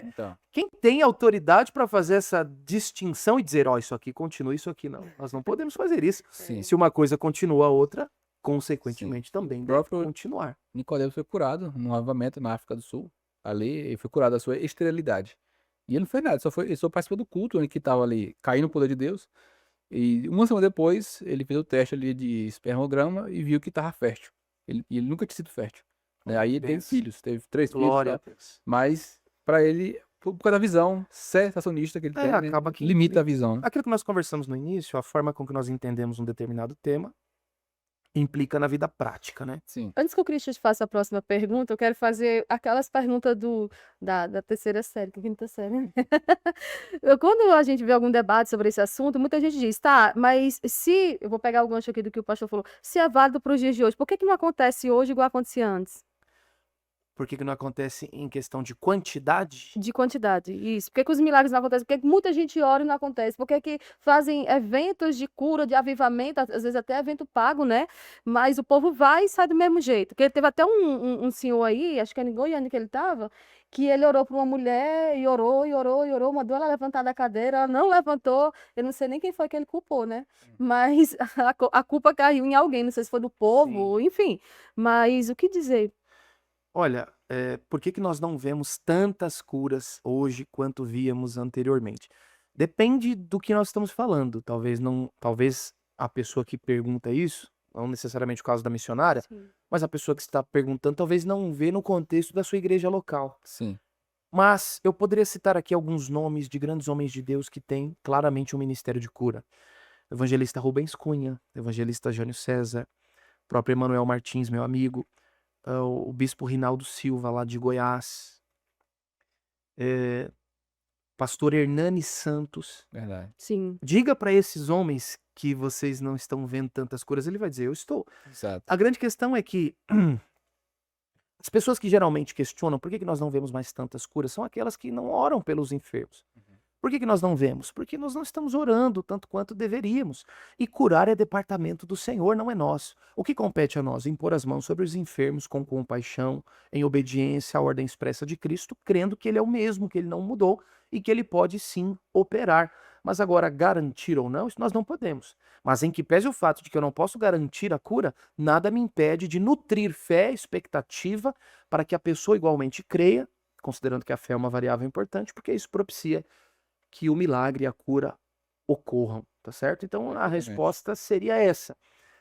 Então, Quem tem autoridade para fazer essa distinção e dizer, isso aqui continua, isso aqui não? Nós não podemos fazer isso. sim. Se uma coisa continua, a outra, consequentemente, também deve próprio- continuar. Nicodemos foi curado num avivamento na África do Sul. Ali, ele foi curado da sua esterilidade. E ele não fez nada, ele só participou do culto, que estava ali caindo o poder de Deus. E uma semana depois, ele fez o teste ali de espermograma e viu que estava fértil. E ele nunca tinha sido fértil. Né? Aí ele teve Benção. filhos, teve 3 filhos. Glória a Tá? Deus. Mas, para ele, por causa da visão sensacionista que ele tem, né? Acaba que Limita a visão. Né? aquilo que nós conversamos no início, a forma com que nós entendemos um determinado tema, implica na vida prática, né? Sim. Antes que o Christian te faça a próxima pergunta, eu quero fazer aquelas perguntas da terceira série, quinta série. Quando a gente vê algum debate sobre esse assunto, muita gente diz, tá, mas eu vou pegar o gancho aqui do que o pastor falou, se é válido para os dias de hoje, por que não acontece hoje igual acontecia antes? Por que que não acontece em questão de quantidade? De quantidade, isso. Por que que os milagres não acontecem? Por que que muita gente ora e não acontece? Por que que fazem eventos de cura, de avivamento, às vezes até evento pago, né? Mas o povo vai e sai do mesmo jeito. Porque teve até um senhor aí, acho que era em Goiânia que ele estava, que ele orou para uma mulher e orou, e orou, e orou, mandou ela levantar da cadeira, ela não levantou. Eu não sei nem quem foi que ele culpou, né? Mas a culpa caiu em alguém, não sei se foi do povo, enfim. Mas o que dizer? Olha, por que que nós não vemos tantas curas hoje quanto víamos anteriormente? Depende do que nós estamos falando. Talvez a pessoa que pergunta isso, não necessariamente o caso da missionária, Sim. mas a pessoa que está perguntando talvez não vê no contexto da sua igreja local. Sim. Mas eu poderia citar aqui alguns nomes de grandes homens de Deus que têm claramente um ministério de cura. O evangelista Rubens Cunha, o evangelista Jânio César, o próprio Emanuel Martins, meu amigo, o bispo Rinaldo Silva, lá de Goiás, pastor Hernani Santos. Verdade. Sim. Diga para esses homens que vocês não estão vendo tantas curas, ele vai dizer, eu estou. Exato. A grande questão é que as pessoas que geralmente questionam por que que nós não vemos mais tantas curas são aquelas que não oram pelos enfermos. Por que que nós não vemos? Porque nós não estamos orando tanto quanto deveríamos. E curar é departamento do Senhor, não é nosso. O que compete a nós? Impor as mãos sobre os enfermos com compaixão, em obediência à ordem expressa de Cristo, crendo que Ele é o mesmo, que Ele não mudou e que Ele pode sim operar. Mas agora, garantir ou não, isso nós não podemos. Mas em que pese o fato de que eu não posso garantir a cura, nada me impede de nutrir fé, expectativa, para que a pessoa igualmente creia, considerando que a fé é uma variável importante, porque isso propicia que o milagre e a cura ocorram, tá certo? Então a Exatamente. resposta seria essa.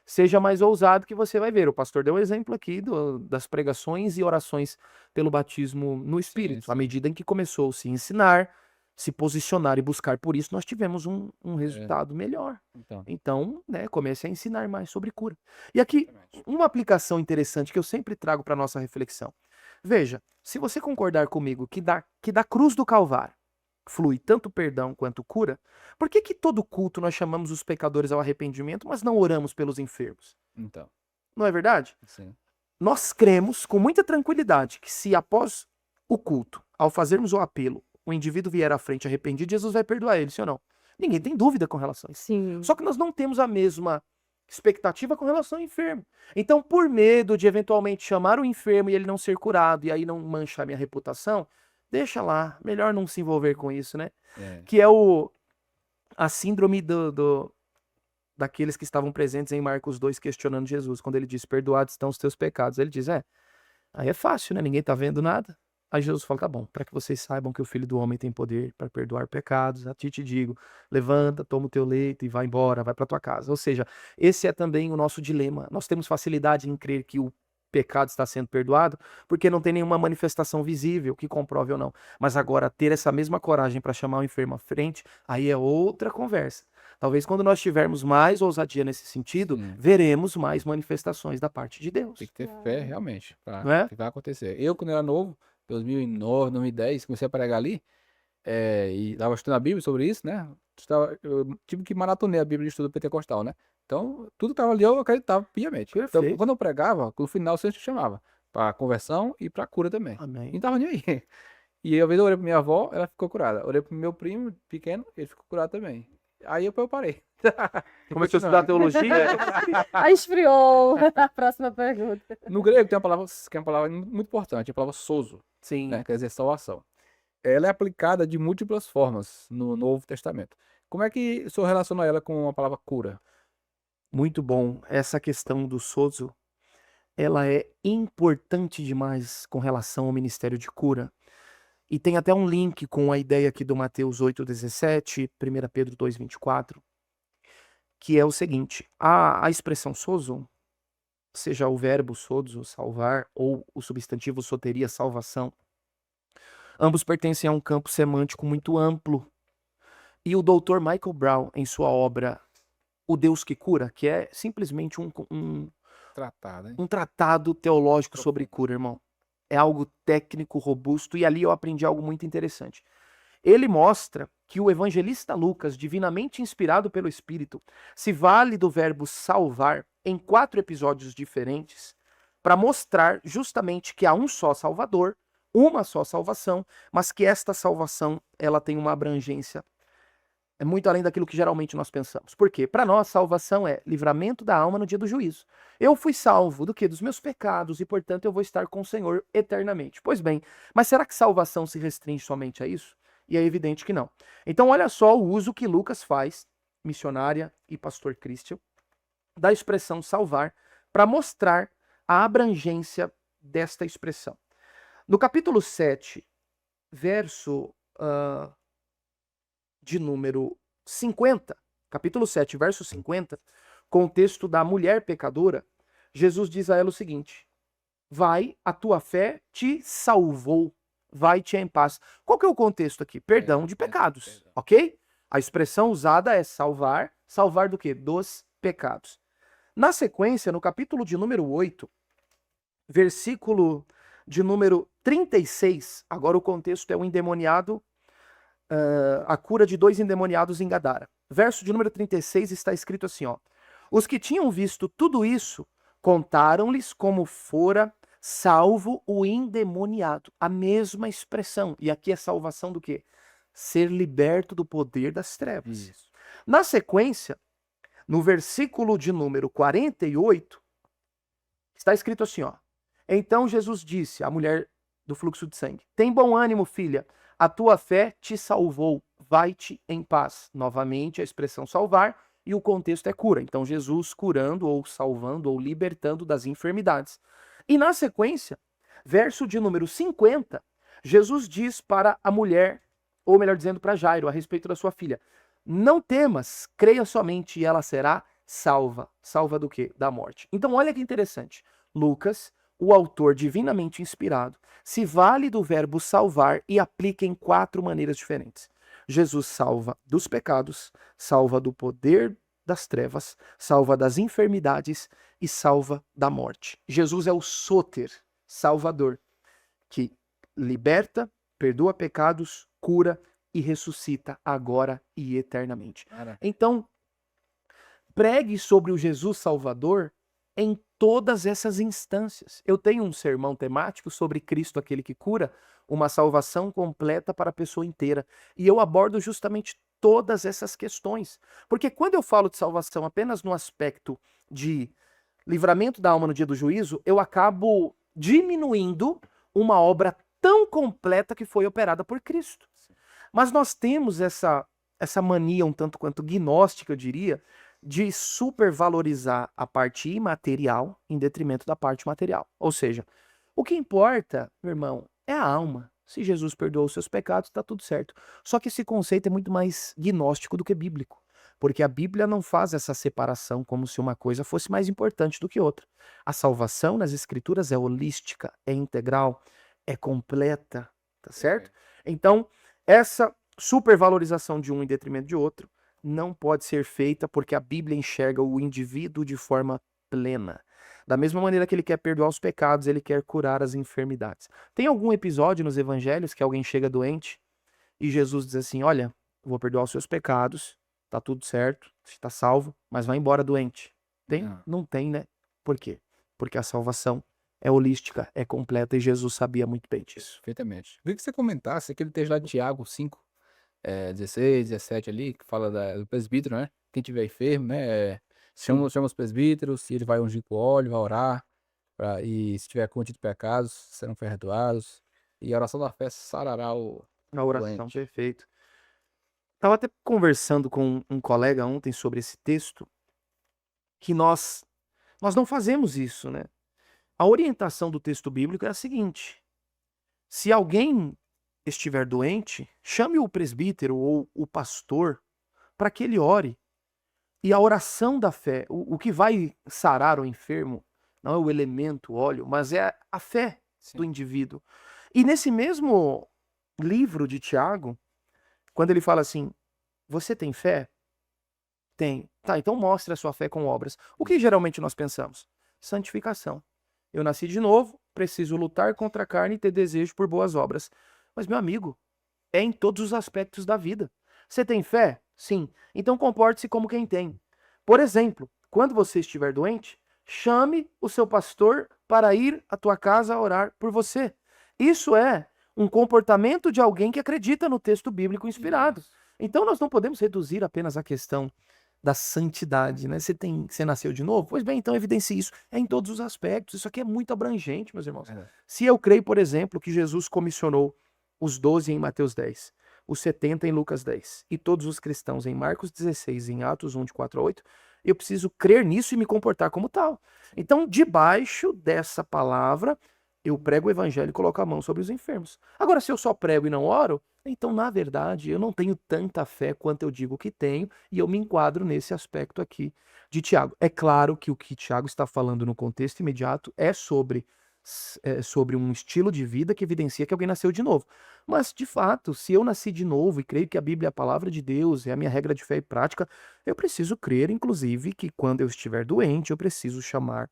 Seja mais ousado que você vai ver. O pastor deu um exemplo aqui das pregações e orações pelo batismo no Espírito. À sim. medida em que começou a se ensinar, se posicionar e buscar por isso, nós tivemos um resultado melhor. Então, Então, né, comece a ensinar mais sobre cura. E aqui, exatamente. uma aplicação interessante que eu sempre trago para nossa reflexão. Veja, se você concordar comigo que da cruz do Calvário flui tanto perdão quanto cura, por que que todo culto nós chamamos os pecadores ao arrependimento, mas não oramos pelos enfermos? Então, Não é verdade? sim. Nós cremos com muita tranquilidade que se após o culto, ao fazermos o apelo, o indivíduo vier à frente arrependido, Jesus vai perdoar ele, sim ou não? Ninguém tem dúvida com relação a isso. Sim. Só que nós não temos a mesma expectativa com relação ao enfermo. Então, por medo de eventualmente chamar o enfermo e ele não ser curado e aí não manchar minha reputação, deixa lá, melhor não se envolver com isso, né? É. Que é a síndrome daqueles que estavam presentes em Marcos 2 questionando Jesus, quando ele diz, perdoados estão os teus pecados. Ele diz, aí é fácil, né? Ninguém tá vendo nada. Aí Jesus fala, tá bom, para que vocês saibam que o Filho do Homem tem poder para perdoar pecados, a ti te digo, levanta, toma o teu leito e vai embora, vai para tua casa. Ou seja, esse é também o nosso dilema. Nós temos facilidade em crer que o pecado está sendo perdoado, porque não tem nenhuma manifestação visível que comprove ou não. Mas agora, ter essa mesma coragem para chamar o enfermo à frente, aí é outra conversa. Talvez quando nós tivermos mais ousadia nesse sentido, Sim. veremos mais manifestações da parte de Deus. Tem que ter fé, realmente, Não para é? que vai acontecer. Eu, quando era novo, 2009, 2010, comecei a pregar ali, e estava estudando a Bíblia sobre isso, né? Eu tive que maratonear a Bíblia de estudo pentecostal, né? Então, tudo que estava ali eu acreditava piamente. Então, Perfeito. quando eu pregava, no final sempre chamava para conversão e para cura também. Amém. E não tava nem aí. E uma vez eu orei pra minha avó, ela ficou curada. Orei pro meu primo pequeno, ele ficou curado também. Aí eu parei. Começou a estudar teologia? Aí esfriou. A próxima pergunta. No grego tem uma palavra que é uma palavra muito importante, a palavra sozo, Sim. né? Quer dizer salvação. Ela é aplicada de múltiplas formas no Novo Testamento. Como é que o senhor relaciona ela com a palavra cura? Muito bom. Essa questão do sozo, ela é importante demais com relação ao ministério de cura. E tem até um link com a ideia aqui do Mateus 8,17, 1 Pedro 2,24, que é o seguinte, a expressão sozo, seja o verbo sozo, salvar, ou o substantivo soteria, salvação, ambos pertencem a um campo semântico muito amplo. E o Dr. Michael Brown, em sua obra O Deus que Cura, que é simplesmente um Tratado, hein? tratado teológico sobre cura, irmão. É algo técnico, robusto, e ali eu aprendi algo muito interessante. Ele mostra que o evangelista Lucas, divinamente inspirado pelo Espírito, se vale do verbo salvar em 4 episódios diferentes para mostrar justamente que há um só Salvador, uma só salvação, mas que esta salvação ela tem uma abrangência muito além daquilo que geralmente nós pensamos. Por quê? Para nós, salvação é livramento da alma no dia do juízo. Eu fui salvo do quê? Dos meus pecados e, portanto, eu vou estar com o Senhor eternamente. Pois bem, mas será que salvação se restringe somente a isso? E é evidente que não. Então, olha só o uso que Lucas faz, missionária e pastor Christian, da expressão salvar, para mostrar a abrangência desta expressão. No capítulo 7, verso de número 50, capítulo 7, verso 50, contexto da mulher pecadora, Jesus diz a ela o seguinte: vai, a tua fé te salvou, vai-te em paz. Qual que é o contexto aqui? Perdão de pecados, ok? A expressão usada é salvar, salvar do quê? Dos pecados. Na sequência, no capítulo de número 8, versículo de número 36, agora o contexto é o endemoniado, a cura de 2 endemoniados em Gadara. Verso de número 36 está escrito assim, ó: os que tinham visto tudo isso, contaram-lhes como fora salvo o endemoniado. A mesma expressão. E aqui é salvação do quê? Ser liberto do poder das trevas. Isso. Na sequência, no versículo de número 48, está escrito assim, ó: então Jesus disse à mulher do fluxo de sangue: tem bom ânimo, filha, a tua fé te salvou, vai-te em paz. Novamente a expressão salvar, e o contexto é cura. Então Jesus curando, ou salvando, ou libertando das enfermidades. E na sequência, verso de número 50, Jesus diz para a mulher, ou melhor dizendo, para Jairo, a respeito da sua filha: não temas, creia somente e ela será salva. Salva do quê? Da morte. Então olha que interessante. Lucas, o autor divinamente inspirado, se vale do verbo salvar e aplica em 4 maneiras diferentes. Jesus salva dos pecados, salva do poder das trevas, salva das enfermidades e salva da morte. Jesus é o Soter, Salvador, que liberta, perdoa pecados, cura e ressuscita agora e eternamente. Então, pregue sobre o Jesus Salvador em todas essas instâncias. Eu tenho um sermão temático sobre Cristo, aquele que cura, uma salvação completa para a pessoa inteira. E eu abordo justamente todas essas questões. Porque quando eu falo de salvação apenas no aspecto de livramento da alma no dia do juízo, eu acabo diminuindo uma obra tão completa que foi operada por Cristo. Mas nós temos essa mania um tanto quanto gnóstica, eu diria, de supervalorizar a parte imaterial em detrimento da parte material. Ou seja, o que importa, meu irmão, é a alma. Se Jesus perdoou os seus pecados, está tudo certo. Só que esse conceito é muito mais gnóstico do que bíblico. Porque a Bíblia não faz essa separação como se uma coisa fosse mais importante do que outra. A salvação nas Escrituras é holística, é integral, é completa, tá certo? Então, essa supervalorização de um em detrimento de outro não pode ser feita porque a Bíblia enxerga o indivíduo de forma plena. Da mesma maneira que ele quer perdoar os pecados, ele quer curar as enfermidades. Tem algum episódio nos evangelhos que alguém chega doente e Jesus diz assim: olha, vou perdoar os seus pecados, tá tudo certo, você está salvo, mas vai embora doente. Tem? Não. Não tem, né? Por quê? Porque a salvação é holística, é completa e Jesus sabia muito bem disso. Perfeitamente. Queria que você comentasse aquele texto lá de Tiago 5, 16, 17 ali, que fala do presbítero, né? Quem tiver enfermo, né? Chama os presbíteros, e ele vai ungir com óleo, vai orar, e se tiver cometido pecados, serão perdoados. E a oração da fé sarará o A oração, doente. perfeito. Estava até conversando com um colega ontem sobre esse texto, que nós não fazemos isso, né? A orientação do texto bíblico é a seguinte: se alguém estiver doente, chame o presbítero ou o pastor para que ele ore. E a oração da fé, o que vai sarar o enfermo, não é o elemento, o óleo, mas é a fé do indivíduo. E nesse mesmo livro de Tiago, quando ele fala assim: você tem fé? Tem. Tá, então mostre a sua fé com obras. O que geralmente nós pensamos? Santificação. Eu nasci de novo, preciso lutar contra a carne e ter desejo por boas obras. Mas, meu amigo, é em todos os aspectos da vida. Você tem fé? Sim. Então comporte-se como quem tem. Por exemplo, quando você estiver doente, chame o seu pastor para ir à tua casa orar por você. Isso é um comportamento de alguém que acredita no texto bíblico inspirado. Então nós não podemos reduzir apenas a questão da santidade, né? Você nasceu de novo? Pois bem, então evidencie isso. É em todos os aspectos. Isso aqui é muito abrangente, meus irmãos. Se eu creio, por exemplo, que Jesus comissionou os 12 em Mateus 10, os 70 em Lucas 10 e todos os cristãos em Marcos 16 e em Atos 1, de 4 a 8, eu preciso crer nisso e me comportar como tal. Então, debaixo dessa palavra, eu prego o evangelho e coloco a mão sobre os enfermos. Agora, se eu só prego e não oro, então, na verdade, eu não tenho tanta fé quanto eu digo que tenho, e eu me enquadro nesse aspecto aqui de Tiago. É claro que o que Tiago está falando no contexto imediato é sobre um estilo de vida que evidencia que alguém nasceu de novo. Mas, de fato, se eu nasci de novo e creio que a Bíblia é a palavra de Deus, é a minha regra de fé e prática, eu preciso crer, inclusive, que quando eu estiver doente, eu preciso chamar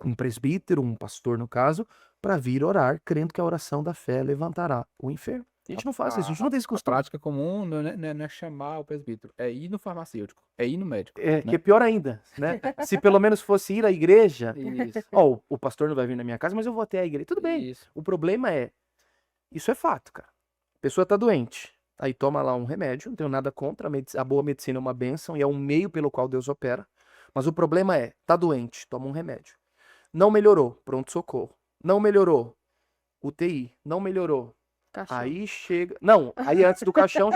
um presbítero, um pastor no caso, para vir orar, crendo que a oração da fé levantará o enfermo. A gente não faz isso, a gente não tem esse A costume. prática comum não é chamar o presbítero, é ir no farmacêutico, é ir no médico. Que é pior ainda, né? Se pelo menos fosse ir à igreja, Isso. ó, o pastor não vai vir na minha casa, mas eu vou até a igreja. Tudo bem. Isso. O problema é, isso é fato, cara. A pessoa tá doente, aí toma lá um remédio, não tenho nada contra, a boa medicina é uma bênção e é um meio pelo qual Deus opera. Mas o problema é, tá doente, toma um remédio. Não melhorou, pronto-socorro. Não melhorou, UTI. Não melhorou. Caixão. Aí chega. Não, aí antes do caixão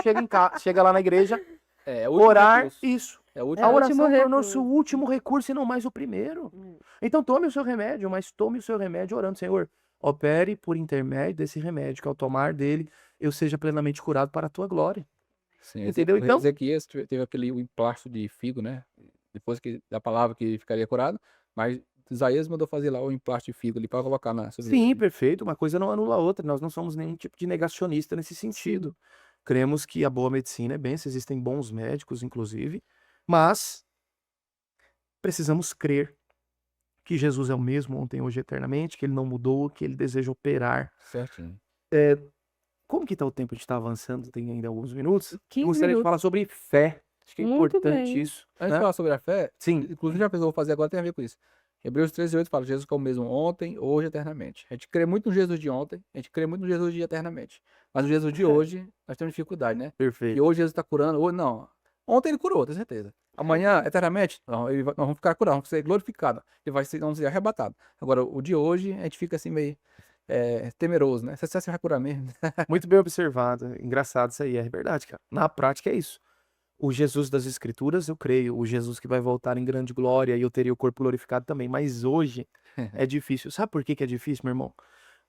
chega lá na igreja, É o último orar, recurso. isso. É o É último A o oração último tornou-se o recurso. último recurso e não mais o primeiro. Então tome o seu remédio, mas tome o seu remédio orando, Senhor, opere por intermédio desse remédio, que ao tomar dele eu seja plenamente curado para a tua glória. Sim, Entendeu? Então, Ezequias teve aquele o emplasto de figo, né? Depois da palavra que ele ficaria curado, mas Isaías mandou fazer lá o emplasto de figo ali para colocar na sobre sim, ele. perfeito, uma coisa não anula a outra, nós não somos nenhum tipo de negacionista nesse sentido. Cremos que a boa medicina é bênção, existem bons médicos, inclusive, mas precisamos crer que Jesus é o mesmo ontem, hoje e eternamente, que ele não mudou, que ele deseja operar. Certinho. Como que tá o tempo? A gente tá avançando, tem ainda alguns minutos. 15 Eu gostaria de minutos. falar sobre fé. Acho que é Muito importante bem. isso, Antes de né? falar sobre a fé, Sim, inclusive já pensou, vou fazer agora, tem a ver com isso. Hebreus 13:8 fala, Jesus que é o mesmo ontem, hoje e eternamente. A gente crê muito no Jesus de ontem, a gente crê muito no Jesus de eternamente. Mas no Jesus de hoje, nós temos dificuldade, né? E perfeito. hoje Jesus está curando, hoje não. Ontem ele curou, tenho certeza. Amanhã, eternamente, não, nós vamos ficar curados, vamos ser glorificados. Ele vai ser, vamos ser arrebatados. Agora, o de hoje, a gente fica assim meio temeroso, né? Você vai curar mesmo? Muito bem observado. Engraçado isso aí, é verdade, cara. Na prática é isso. O Jesus das Escrituras, eu creio, o Jesus que vai voltar em grande glória e eu teria o corpo glorificado também, mas hoje é difícil. Sabe por que que é difícil, meu irmão?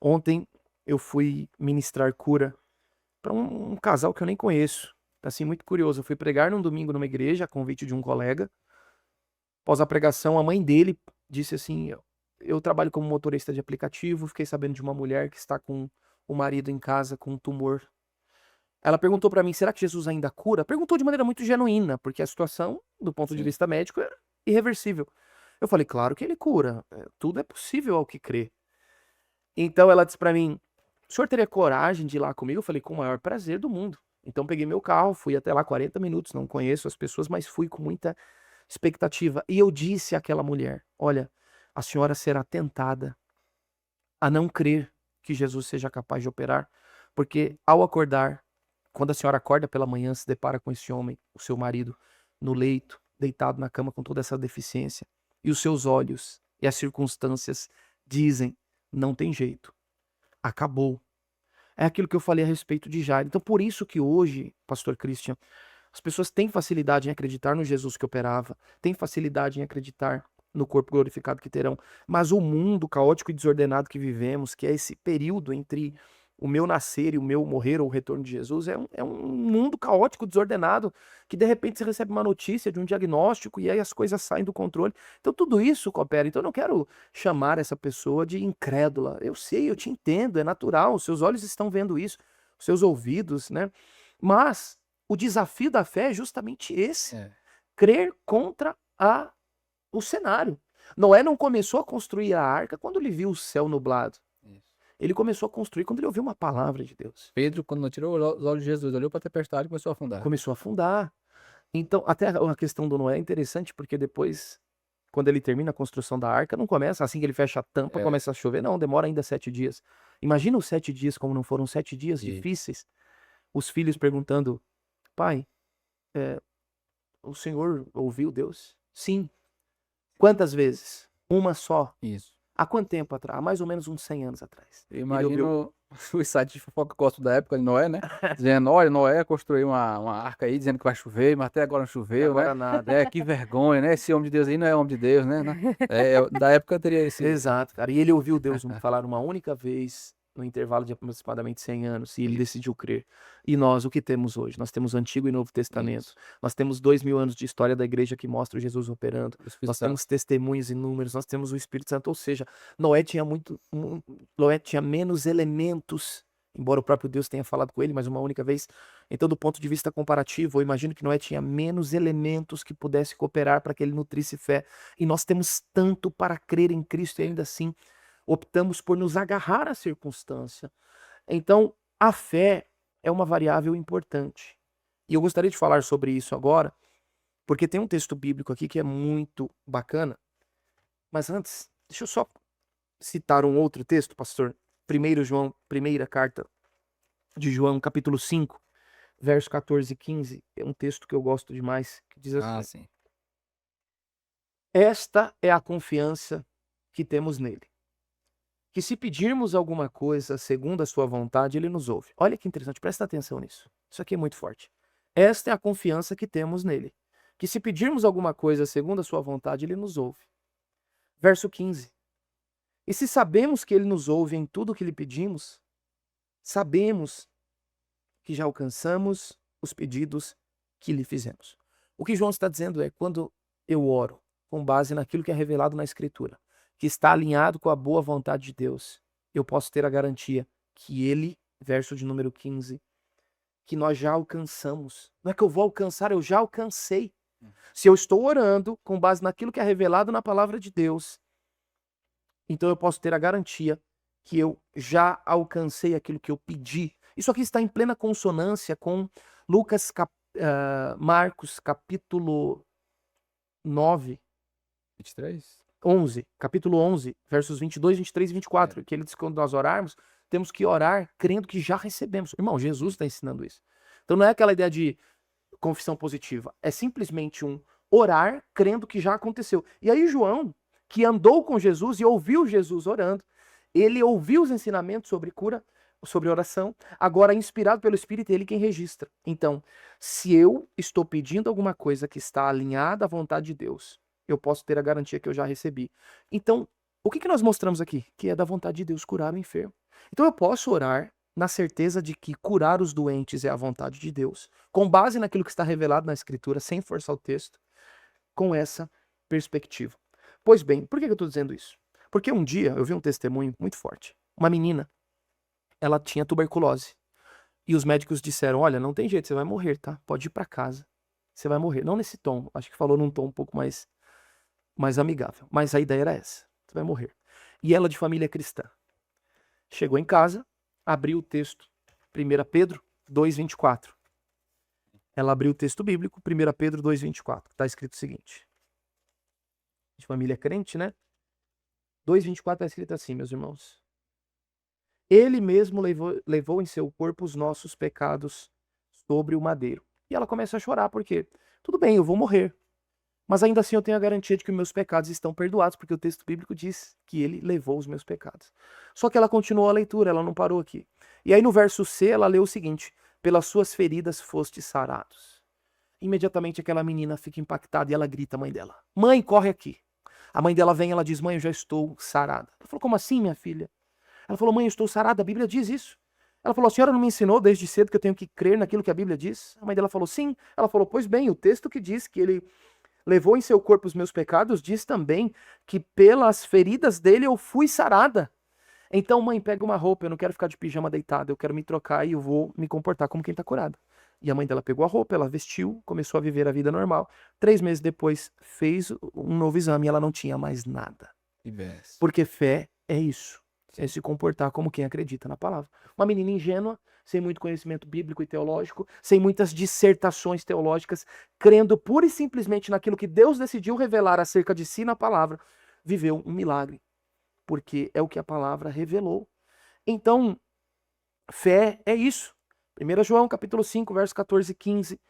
Ontem eu fui ministrar cura para um casal que eu nem conheço. Assim, muito curioso. Eu fui pregar num domingo numa igreja, a convite de um colega. Após a pregação, a mãe dele disse assim: eu trabalho como motorista de aplicativo, fiquei sabendo de uma mulher que está com o marido em casa com um tumor. Ela perguntou pra mim, será que Jesus ainda cura? Perguntou de maneira muito genuína, porque a situação, do ponto de Sim. vista médico, é irreversível. Eu falei, claro que ele cura, tudo é possível ao que crê. Então ela disse pra mim, o senhor teria coragem de ir lá comigo? Eu falei, com o maior prazer do mundo. Então peguei meu carro, fui até lá 40 minutos, não conheço as pessoas, mas fui com muita expectativa. E eu disse àquela mulher, olha, a senhora será tentada a não crer que Jesus seja capaz de operar, porque ao acordar, quando a senhora acorda pela manhã, se depara com esse homem, o seu marido, no leito, deitado na cama com toda essa deficiência, e os seus olhos e as circunstâncias dizem, não tem jeito, acabou. É aquilo que eu falei a respeito de Jairo. Então por isso que hoje, pastor Christian, as pessoas têm facilidade em acreditar no Jesus que operava, têm facilidade em acreditar no corpo glorificado que terão, mas o mundo caótico e desordenado que vivemos, que é esse período entre o meu nascer e o meu morrer ou o retorno de Jesus, é um mundo caótico, desordenado, que de repente você recebe uma notícia de um diagnóstico e aí as coisas saem do controle. Então tudo isso coopera. Então eu não quero chamar essa pessoa de incrédula. Eu sei, eu te entendo, é natural, os seus olhos estão vendo isso, os seus ouvidos, né? Mas o desafio da fé é justamente esse. Crer contra o cenário. Noé não começou a construir a arca quando ele viu o céu nublado. Ele começou a construir quando ele ouviu uma palavra de Deus. Pedro, quando não tirou os olhos de Jesus, olhou para a tempestade e começou a afundar. Começou a afundar. Então, até a questão do Noé é interessante, porque depois quando ele termina a construção da arca, não começa assim que ele fecha a tampa, É. começa a chover, não, demora ainda 7 dias. Imagina os 7 dias como não foram 7 dias E- difíceis. Os filhos perguntando, pai, o senhor ouviu Deus? Sim. Quantas vezes? Uma só. Isso. Há quanto tempo atrás? Há mais ou menos uns 100 anos atrás. Eu Ele ouviu. imagino os sites de fofoca que eu gosto da época de Noé, né? Dizendo, olha, Noé construiu uma arca aí, dizendo que vai chover, mas até agora não choveu, Agora né? nada. É, que vergonha, né? Esse homem de Deus aí não é homem de Deus, né? Da época teria esse... Exato, cara. E ele ouviu Deus falar uma única vez no intervalo de aproximadamente 100 anos e ele decidiu crer. E nós, o que temos hoje? Nós temos o Antigo e Novo Testamento. Isso. Nós temos 2000 anos de história da igreja que mostra Jesus operando. O Espírito Nós Santo. temos testemunhos inúmeros, nós temos o Espírito Santo. Ou seja, Noé tinha menos elementos, embora o próprio Deus tenha falado com ele mais uma única vez. Então, do ponto de vista comparativo, eu imagino que Noé tinha menos elementos que pudesse cooperar para que ele nutrisse fé. E nós temos tanto para crer em Cristo e ainda assim optamos por nos agarrar à circunstância. Então, a fé é uma variável importante. E eu gostaria de falar sobre isso agora, porque tem um texto bíblico aqui que é muito bacana. Mas antes, deixa eu só citar um outro texto, pastor. 1 João, primeira carta de João, capítulo 5, verso 14 e 15. É um texto que eu gosto demais, que diz Ah, assim: sim. esta é a confiança que temos nele, que se pedirmos alguma coisa segundo a sua vontade, ele nos ouve. Olha que interessante, presta atenção nisso. Isso aqui é muito forte. Esta é a confiança que temos nele, que se pedirmos alguma coisa segundo a sua vontade, ele nos ouve. Verso 15. E se sabemos que ele nos ouve em tudo o que lhe pedimos, sabemos que já alcançamos os pedidos que lhe fizemos. O que João está dizendo é, quando eu oro com base naquilo que é revelado na Escritura, que está alinhado com a boa vontade de Deus, eu posso ter a garantia que ele, verso de número 15, que nós já alcançamos. Não é que eu vou alcançar, eu já alcancei. Se eu estou orando com base naquilo que é revelado na palavra de Deus, então eu posso ter a garantia que eu já alcancei aquilo que eu pedi. Isso aqui está em plena consonância com Marcos capítulo 9, 23? 11, capítulo 11, versos 22, 23 e 24, que ele diz que quando nós orarmos, temos que orar crendo que já recebemos. Irmão, Jesus está ensinando isso. Então não é aquela ideia de confissão positiva, é simplesmente um orar crendo que já aconteceu. E aí João, que andou com Jesus e ouviu Jesus orando, ele ouviu os ensinamentos sobre cura, sobre oração, agora inspirado pelo Espírito, ele quem registra. Então, se eu estou pedindo alguma coisa que está alinhada à vontade de Deus, eu posso ter a garantia que eu já recebi. Então, o que nós mostramos aqui? Que é da vontade de Deus curar o enfermo. Então eu posso orar na certeza de que curar os doentes é a vontade de Deus, com base naquilo que está revelado na Escritura, sem forçar o texto, com essa perspectiva. Pois bem, por que eu estou dizendo isso? Porque um dia eu vi um testemunho muito forte. Uma menina, ela tinha tuberculose. E os médicos disseram, olha, não tem jeito, você vai morrer, tá? Pode ir para casa. Você vai morrer. Não nesse tom, acho que falou num tom um pouco mais amigável. Mas a ideia era essa, você vai morrer. E ela de família cristã. Chegou em casa, abriu o texto, 1 Pedro 2,24. Ela abriu o texto bíblico, 1 Pedro 2,24, que está escrito o seguinte. De família crente, né? 2,24 está escrito assim, meus irmãos. Ele mesmo levou em seu corpo os nossos pecados sobre o madeiro. E ela começa a chorar, porque tudo bem, eu vou morrer. Mas ainda assim eu tenho a garantia de que meus pecados estão perdoados, porque o texto bíblico diz que ele levou os meus pecados. Só que ela continuou a leitura, ela não parou aqui. E aí no verso C ela leu o seguinte, pelas suas feridas fostes sarados. Imediatamente aquela menina fica impactada e ela grita à mãe dela, mãe, corre aqui. A mãe dela vem e ela diz, mãe, eu já estou sarada. Ela falou, como assim, minha filha? Ela falou, mãe, eu estou sarada, a Bíblia diz isso. Ela falou, a senhora não me ensinou desde cedo que eu tenho que crer naquilo que a Bíblia diz? A mãe dela falou, sim. Ela falou, pois bem, o texto que diz que ele levou em seu corpo os meus pecados diz também que pelas feridas dele eu fui sarada. Então, mãe, pega uma roupa, eu não quero ficar de pijama deitada, eu quero me trocar e eu vou me comportar como quem está curado. E a mãe dela pegou a roupa, ela vestiu, começou a viver a vida normal. 3 meses depois, fez um novo exame e ela não tinha mais nada. Que benção. Porque fé é isso. é se comportar como quem acredita na palavra. Uma menina ingênua, sem muito conhecimento bíblico e teológico, sem muitas dissertações teológicas, crendo pura e simplesmente naquilo que Deus decidiu revelar acerca de si na palavra, viveu um milagre, porque é o que a palavra revelou. Então, fé é isso. 1 João capítulo 5, verso 14 e 15.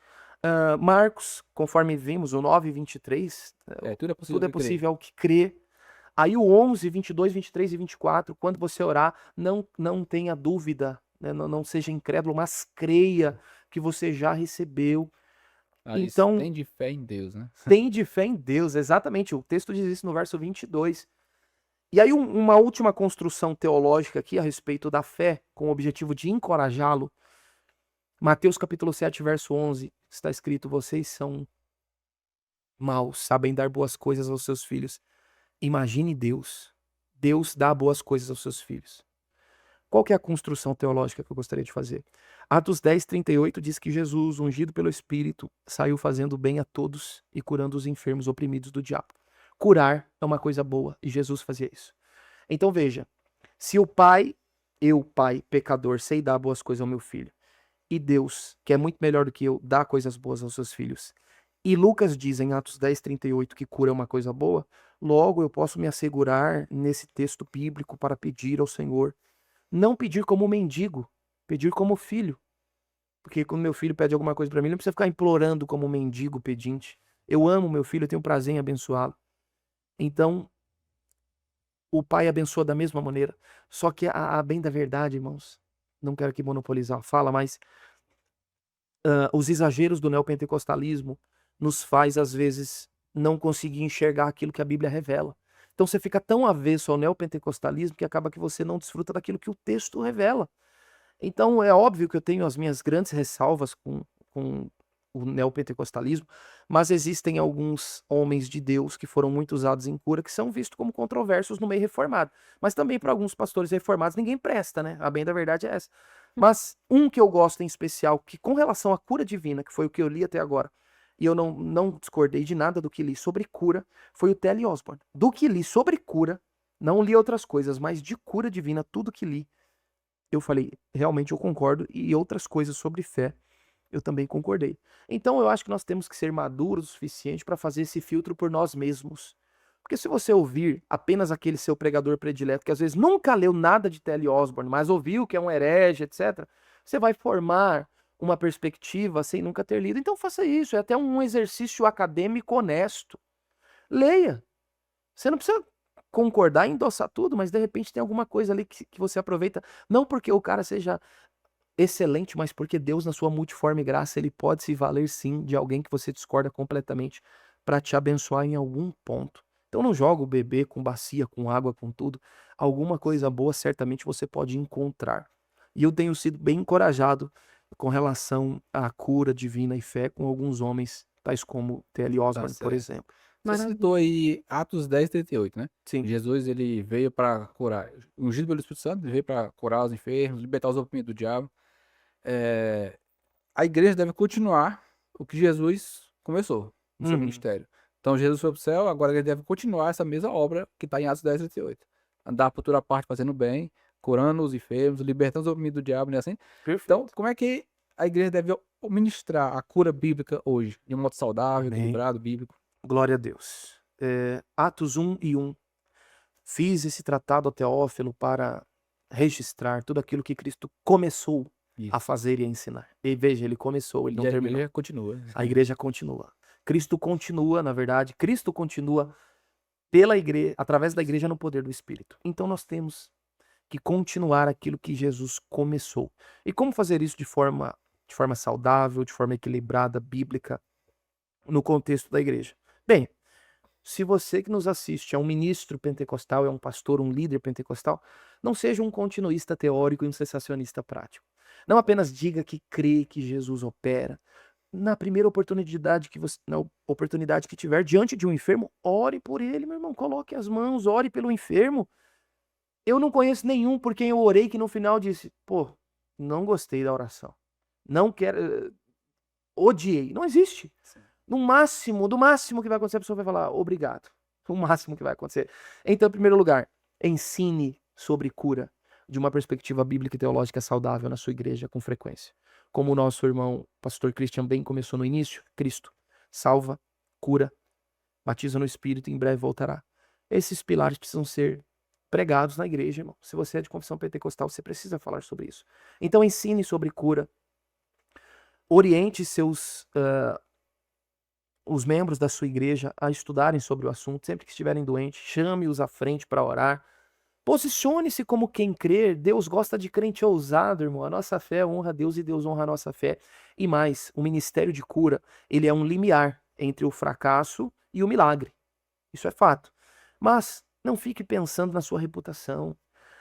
Marcos, conforme vimos, o 9 e 23, Tudo é possível. tudo é que crer. possível ao que crê. Aí o 11, 22, 23 e 24, quando você orar, não tenha dúvida, né? Não seja incrédulo, mas creia que você já recebeu. Então, tem de fé em Deus, né? tem de fé em Deus, exatamente. O texto diz isso no verso 22. E aí uma última construção teológica aqui a respeito da fé, com o objetivo de encorajá-lo. Mateus capítulo 7, verso 11, está escrito: vocês são maus, sabem dar boas coisas aos seus filhos. Imagine Deus. Deus dá boas coisas aos seus filhos. Qual que é a construção teológica que eu gostaria de fazer? Atos 10, 38 diz que Jesus, ungido pelo Espírito, saiu fazendo bem a todos e curando os enfermos oprimidos do diabo. Curar é uma coisa boa e Jesus fazia isso. Então veja, se o pai, eu, pai, pecador, sei dar boas coisas ao meu filho, e Deus, que é muito melhor do que eu, dá coisas boas aos seus filhos, e Lucas diz em Atos 10, 38 que cura é uma coisa boa, logo eu posso me assegurar nesse texto bíblico para pedir ao Senhor. Não pedir como mendigo, pedir como filho. Porque quando meu filho pede alguma coisa para mim, ele não precisa ficar implorando como mendigo pedinte. Eu amo meu filho, eu tenho prazer em abençoá-lo. Então, o pai abençoa da mesma maneira. Só que a bem da verdade, irmãos, não quero aqui monopolizar a fala, mas os exageros do neopentecostalismo nos faz, às vezes, não conseguir enxergar aquilo que a Bíblia revela. Então você fica tão avesso ao neopentecostalismo que acaba que você não desfruta daquilo que o texto revela. Então é óbvio que eu tenho as minhas grandes ressalvas com o neopentecostalismo, mas existem alguns homens de Deus que foram muito usados em cura que são vistos como controversos no meio reformado. Mas também para alguns pastores reformados ninguém presta, né? A bem da verdade é essa. Mas um que eu gosto em especial, que com relação à cura divina, que foi o que eu li até agora, e eu não discordei de nada do que li sobre cura, foi o T.L. Osborne. Do que li sobre cura, não li outras coisas, mas de cura divina, tudo que li, eu falei, realmente eu concordo, e outras coisas sobre fé, eu também concordei. Então eu acho que nós temos que ser maduros o suficiente para fazer esse filtro por nós mesmos. Porque se você ouvir apenas aquele seu pregador predileto, que às vezes nunca leu nada de T.L. Osborne, mas ouviu que é um herege, etc., você vai formar uma perspectiva sem nunca ter lido. Então faça isso, é até um exercício acadêmico honesto. Leia. Você não precisa concordar e endossar tudo, mas de repente tem alguma coisa ali que você aproveita, não porque o cara seja excelente, mas porque Deus, na sua multiforme graça, ele pode se valer sim de alguém que você discorda completamente para te abençoar em algum ponto. Então não joga o bebê com bacia, com água, com tudo. Alguma coisa boa certamente você pode encontrar. E eu tenho sido bem encorajado com relação à cura divina e fé com alguns homens, tais como T.L. Osborne, por certo. exemplo. Você Maravilha. citou aí Atos 10, 38, né? Sim. Jesus, ele veio para curar, ungido pelo Espírito Santo, ele veio para curar os enfermos, libertar os oprimidos do diabo. A igreja deve continuar o que Jesus começou no seu Uhum. ministério. Então Jesus foi pro céu, agora ele deve continuar essa mesma obra que está em Atos 10, 38. Andar por toda parte fazendo bem, curando os enfermos, libertando os oprimidos do diabo, né? Assim. Perfeito. Então, como é que a igreja deve ministrar a cura bíblica hoje? De um modo saudável, Amém. equilibrado, bíblico? Glória a Deus. Atos 1 e 1. Fiz esse tratado a Teófilo para registrar tudo aquilo que Cristo começou a fazer e a ensinar. E veja, ele começou, ele não E a terminou. igreja continua. A igreja continua. Cristo continua, na verdade, Cristo continua pela igreja, através da igreja no poder do Espírito. Então nós temos que continuar aquilo que Jesus começou. E como fazer isso de forma saudável, de forma equilibrada, bíblica, no contexto da igreja? Bem, se você que nos assiste é um ministro pentecostal, é um pastor, um líder pentecostal, não seja um continuista teórico e um sensacionista prático. Não apenas diga que crê que Jesus opera. Na primeira oportunidade que tiver diante de um enfermo, ore por ele, meu irmão. Coloque as mãos, ore pelo enfermo. Eu não conheço nenhum por quem eu orei que no final disse, pô, não gostei da oração. Não quero, odiei. Não existe. Sim. Do máximo que vai acontecer, a pessoa vai falar obrigado. O máximo que vai acontecer. Então, em primeiro lugar, ensine sobre cura de uma perspectiva bíblica e teológica saudável na sua igreja com frequência. Como o nosso irmão pastor Christian bem começou no início, Cristo salva, cura, batiza no Espírito e em breve voltará. Esses pilares precisam ser pregados na igreja, irmão. Se você é de confissão pentecostal, você precisa falar sobre isso. Então ensine sobre cura, oriente os membros da sua igreja a estudarem sobre o assunto, sempre que estiverem doentes, chame-os à frente para orar. Posicione-se como quem crer. Deus gosta de crente ousado, irmão. A nossa fé honra a Deus e Deus honra a nossa fé. E mais, o ministério de cura, ele é um limiar entre o fracasso e o milagre. Isso é fato. Mas não fique pensando na sua reputação.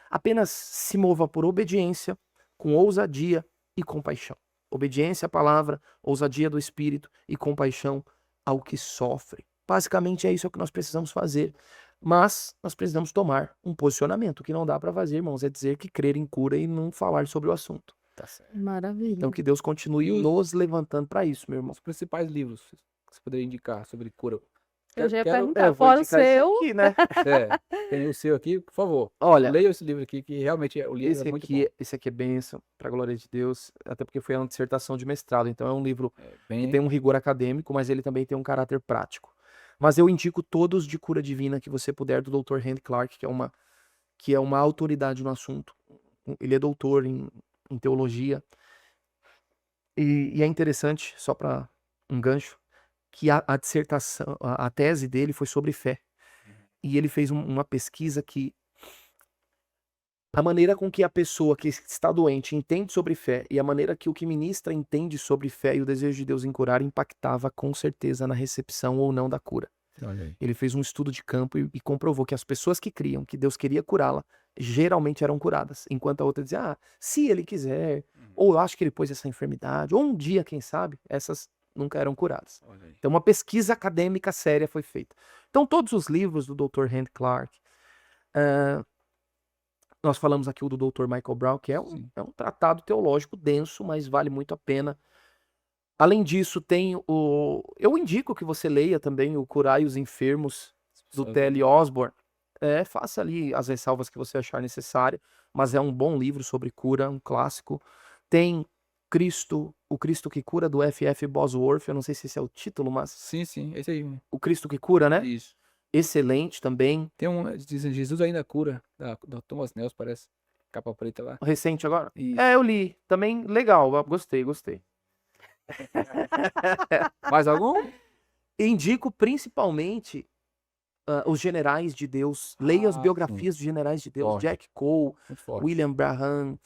Apenas se mova por obediência, com ousadia e compaixão. Obediência à palavra, ousadia do Espírito e compaixão ao que sofre. Basicamente é isso que nós precisamos fazer. Mas nós precisamos tomar um posicionamento. O que não dá para fazer, irmãos, é dizer que crer em cura e não falar sobre o assunto. Tá certo. Maravilha. Então que Deus continue E os- nos levantando para isso, meu irmão. Os principais livros que você poderia indicar sobre cura. Eu já ia Quero- perguntar, vou fora o indicar esse seu, aqui, né? Tem o seu aqui, por favor. Olha, Leia esse livro aqui, que realmente o livro é muito bom. esse aqui é bênção, para a glória de Deus, até porque foi uma dissertação de mestrado, então é um livro que Bem, tem um rigor acadêmico, mas ele também tem um caráter prático. Mas eu indico todos de cura divina que você puder, do Dr. Randy Clark, que é uma autoridade no assunto. Ele é doutor em teologia. E é interessante, só para um gancho, que a dissertação, a tese dele foi sobre fé. E ele fez uma pesquisa que a maneira com que a pessoa que está doente entende sobre fé e a maneira que o que ministra entende sobre fé e o desejo de Deus em curar impactava com certeza na recepção ou não da cura. olha aí. Ele fez um estudo de campo e comprovou que as pessoas que criam que Deus queria curá-la geralmente eram curadas, enquanto a outra dizia, se ele quiser, ou eu acho que ele pôs essa enfermidade, ou um dia, quem sabe, essas nunca eram curadas. Olha aí. Então uma pesquisa acadêmica séria foi feita. Então todos os livros do Dr. Randy Clark, nós falamos aqui o do Dr. Michael Brown, que é Sim. um tratado teológico denso, mas vale muito a pena. Além disso, tem eu indico que você leia também o Curai os Enfermos, do T.L. Osborne. Faça ali as ressalvas que você achar necessário, mas é um bom livro sobre cura, um clássico. Tem o Cristo que Cura, do F.F. Bosworth, eu não sei se esse é o título, mas Sim, esse aí. o Cristo que Cura, né? Isso. Excelente também. Tem dizem Jesus ainda cura, da Thomas Nelson, parece. Capa preta lá. Recente agora? Isso. Eu li. Também legal, gostei. Mais algum? Indico principalmente os Generais de Deus. Leia as Ah, biografias dos Generais de Deus. Forte. Jack Cole, Muito forte. William Branham,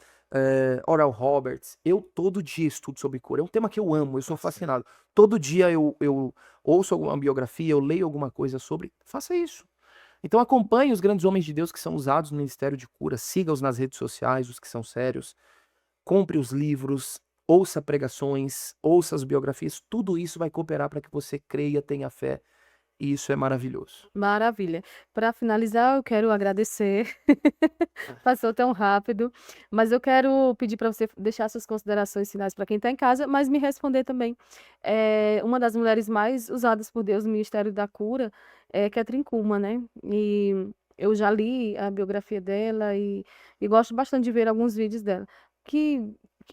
Oral Roberts. Eu todo dia estudo sobre cura. É um tema que eu amo, eu sou fascinado. Todo dia eu ouço alguma biografia, eu leio alguma coisa sobre. Faça isso. Então acompanhe os grandes homens de Deus que são usados no ministério de cura. Siga-os nas redes sociais, os que são sérios. Compre os livros, ouça pregações, ouça as biografias. Tudo isso vai cooperar para que você creia, tenha fé. E isso é maravilhoso. maravilha. Para finalizar, eu quero agradecer. Passou tão rápido, mas eu quero pedir para você deixar suas considerações finais para quem está em casa, mas me responder também. Uma das mulheres mais usadas por Deus no Ministério da Cura é Kathryn Kuhlman, né? E eu já li a biografia dela e gosto bastante de ver alguns vídeos dela. Que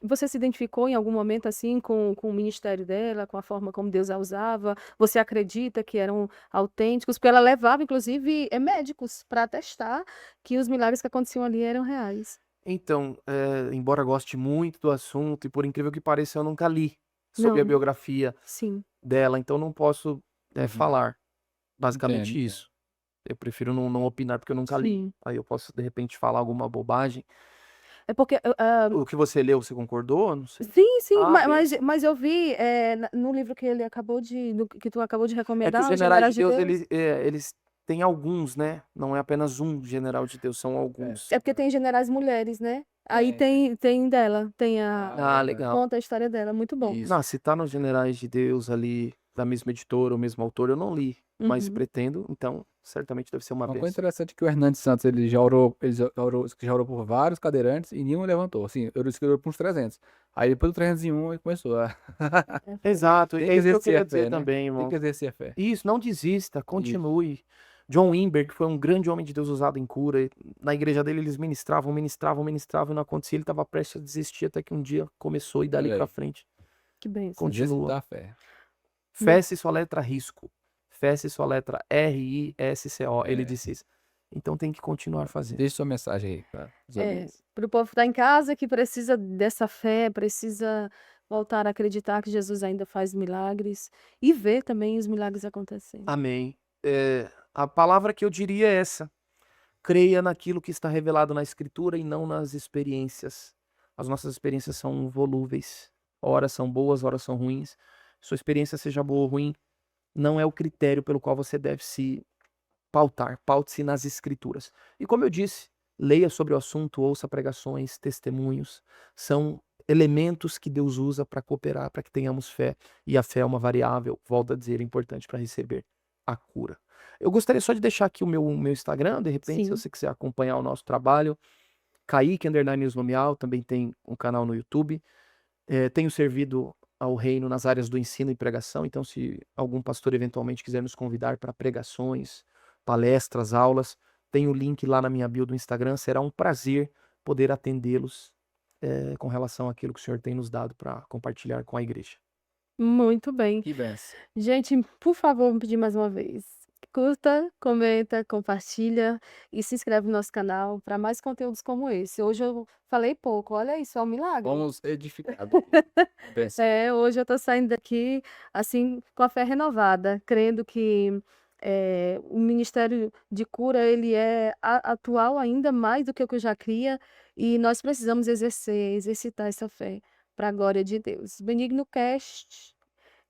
você se identificou em algum momento assim com o ministério dela, com a forma como Deus a usava? Você acredita que eram autênticos? Porque ela levava, inclusive, médicos para testar que os milagres que aconteciam ali eram reais. Então, embora goste muito do assunto, e por incrível que pareça, eu nunca li sobre a Não. biografia Sim. dela, então não posso falar. Basicamente Entendo, isso. Eu prefiro não opinar porque eu nunca li. Sim. Aí eu posso, de repente, falar alguma bobagem. É porque O que você leu, você concordou? Não sei. sim, Ah, mas eu vi no livro que ele acabou que tu acabou de É que recomendar, os Os generais de Deus, Deus. eles têm alguns, né? Não é apenas um general de Deus, são alguns. É porque tem generais mulheres, né? Aí É. tem dela, tem a Ah, legal. conta a história dela, muito bom. Isso. Não, se tá nos Generais de Deus ali, da mesma editora, ou mesmo autor, eu não li. Mas Uhum. pretendo, então certamente deve ser uma Uma coisa bênção. interessante é que o Hernandes Santos, ele já orou por vários cadeirantes e nenhum levantou. Assim, eu disse que orou por uns 300. Aí depois do 301 ele começou a... Exato, Tem é que isso que eu exercer queria a dizer fé, né? também, Tem irmão. que exercer a fé. Isso, não desista, continue. John Wimber, que foi um grande homem de Deus usado em cura, na igreja dele eles ministravam e não acontecia, ele estava prestes a desistir até que um dia começou e dali Olha pra aí. frente Que bênção. continua. Exercitar a fé. Fesse sua letra risco, fesse sua letra RISCO, ele É. disse isso. Então tem que continuar fazendo. Deixa sua mensagem aí para os ouvintes. Para o povo que está em casa, que precisa dessa fé, precisa voltar a acreditar que Jesus ainda faz milagres e ver também os milagres acontecendo. Amém. A palavra que eu diria é essa: creia naquilo que está revelado na Escritura e não nas experiências. As nossas experiências são volúveis. Ora são boas, ora são ruins. Sua experiência seja boa ou ruim, não é o critério pelo qual você deve se pautar. Paute-se nas Escrituras. E como eu disse, leia sobre o assunto, ouça pregações, testemunhos. São elementos que Deus usa para cooperar, para que tenhamos fé. E a fé é uma variável, volto a dizer, importante para receber a cura. Eu gostaria só de deixar aqui o meu Instagram, de repente, se Sim. você quiser acompanhar o nosso trabalho. Kaique_Lumial, também tem um canal no YouTube. Tenho servido ao reino nas áreas do ensino e pregação, então se algum pastor eventualmente quiser nos convidar para pregações, palestras, aulas, tem o link lá na minha bio do Instagram, será um prazer poder atendê-los com relação àquilo que o Senhor tem nos dado para compartilhar com a igreja. Muito bem. Que benção. Gente, por favor, vou pedir mais uma vez. Curta, comenta, compartilha e se inscreve no nosso canal para mais conteúdos como esse. Hoje eu falei pouco, olha isso, é um milagre. Vamos edificados. Benção. Hoje eu estou saindo daqui assim com a fé renovada, crendo que o ministério de cura ele é atual ainda mais do que o que eu já cria e nós precisamos exercitar essa fé para a glória de Deus. Benigno Cast,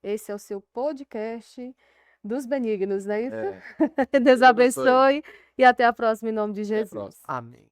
esse é o seu podcast dos benignos, não é isso? É. Deus Deus abençoe. abençoe e até a próxima em nome de Até a Jesus. próxima. Amém.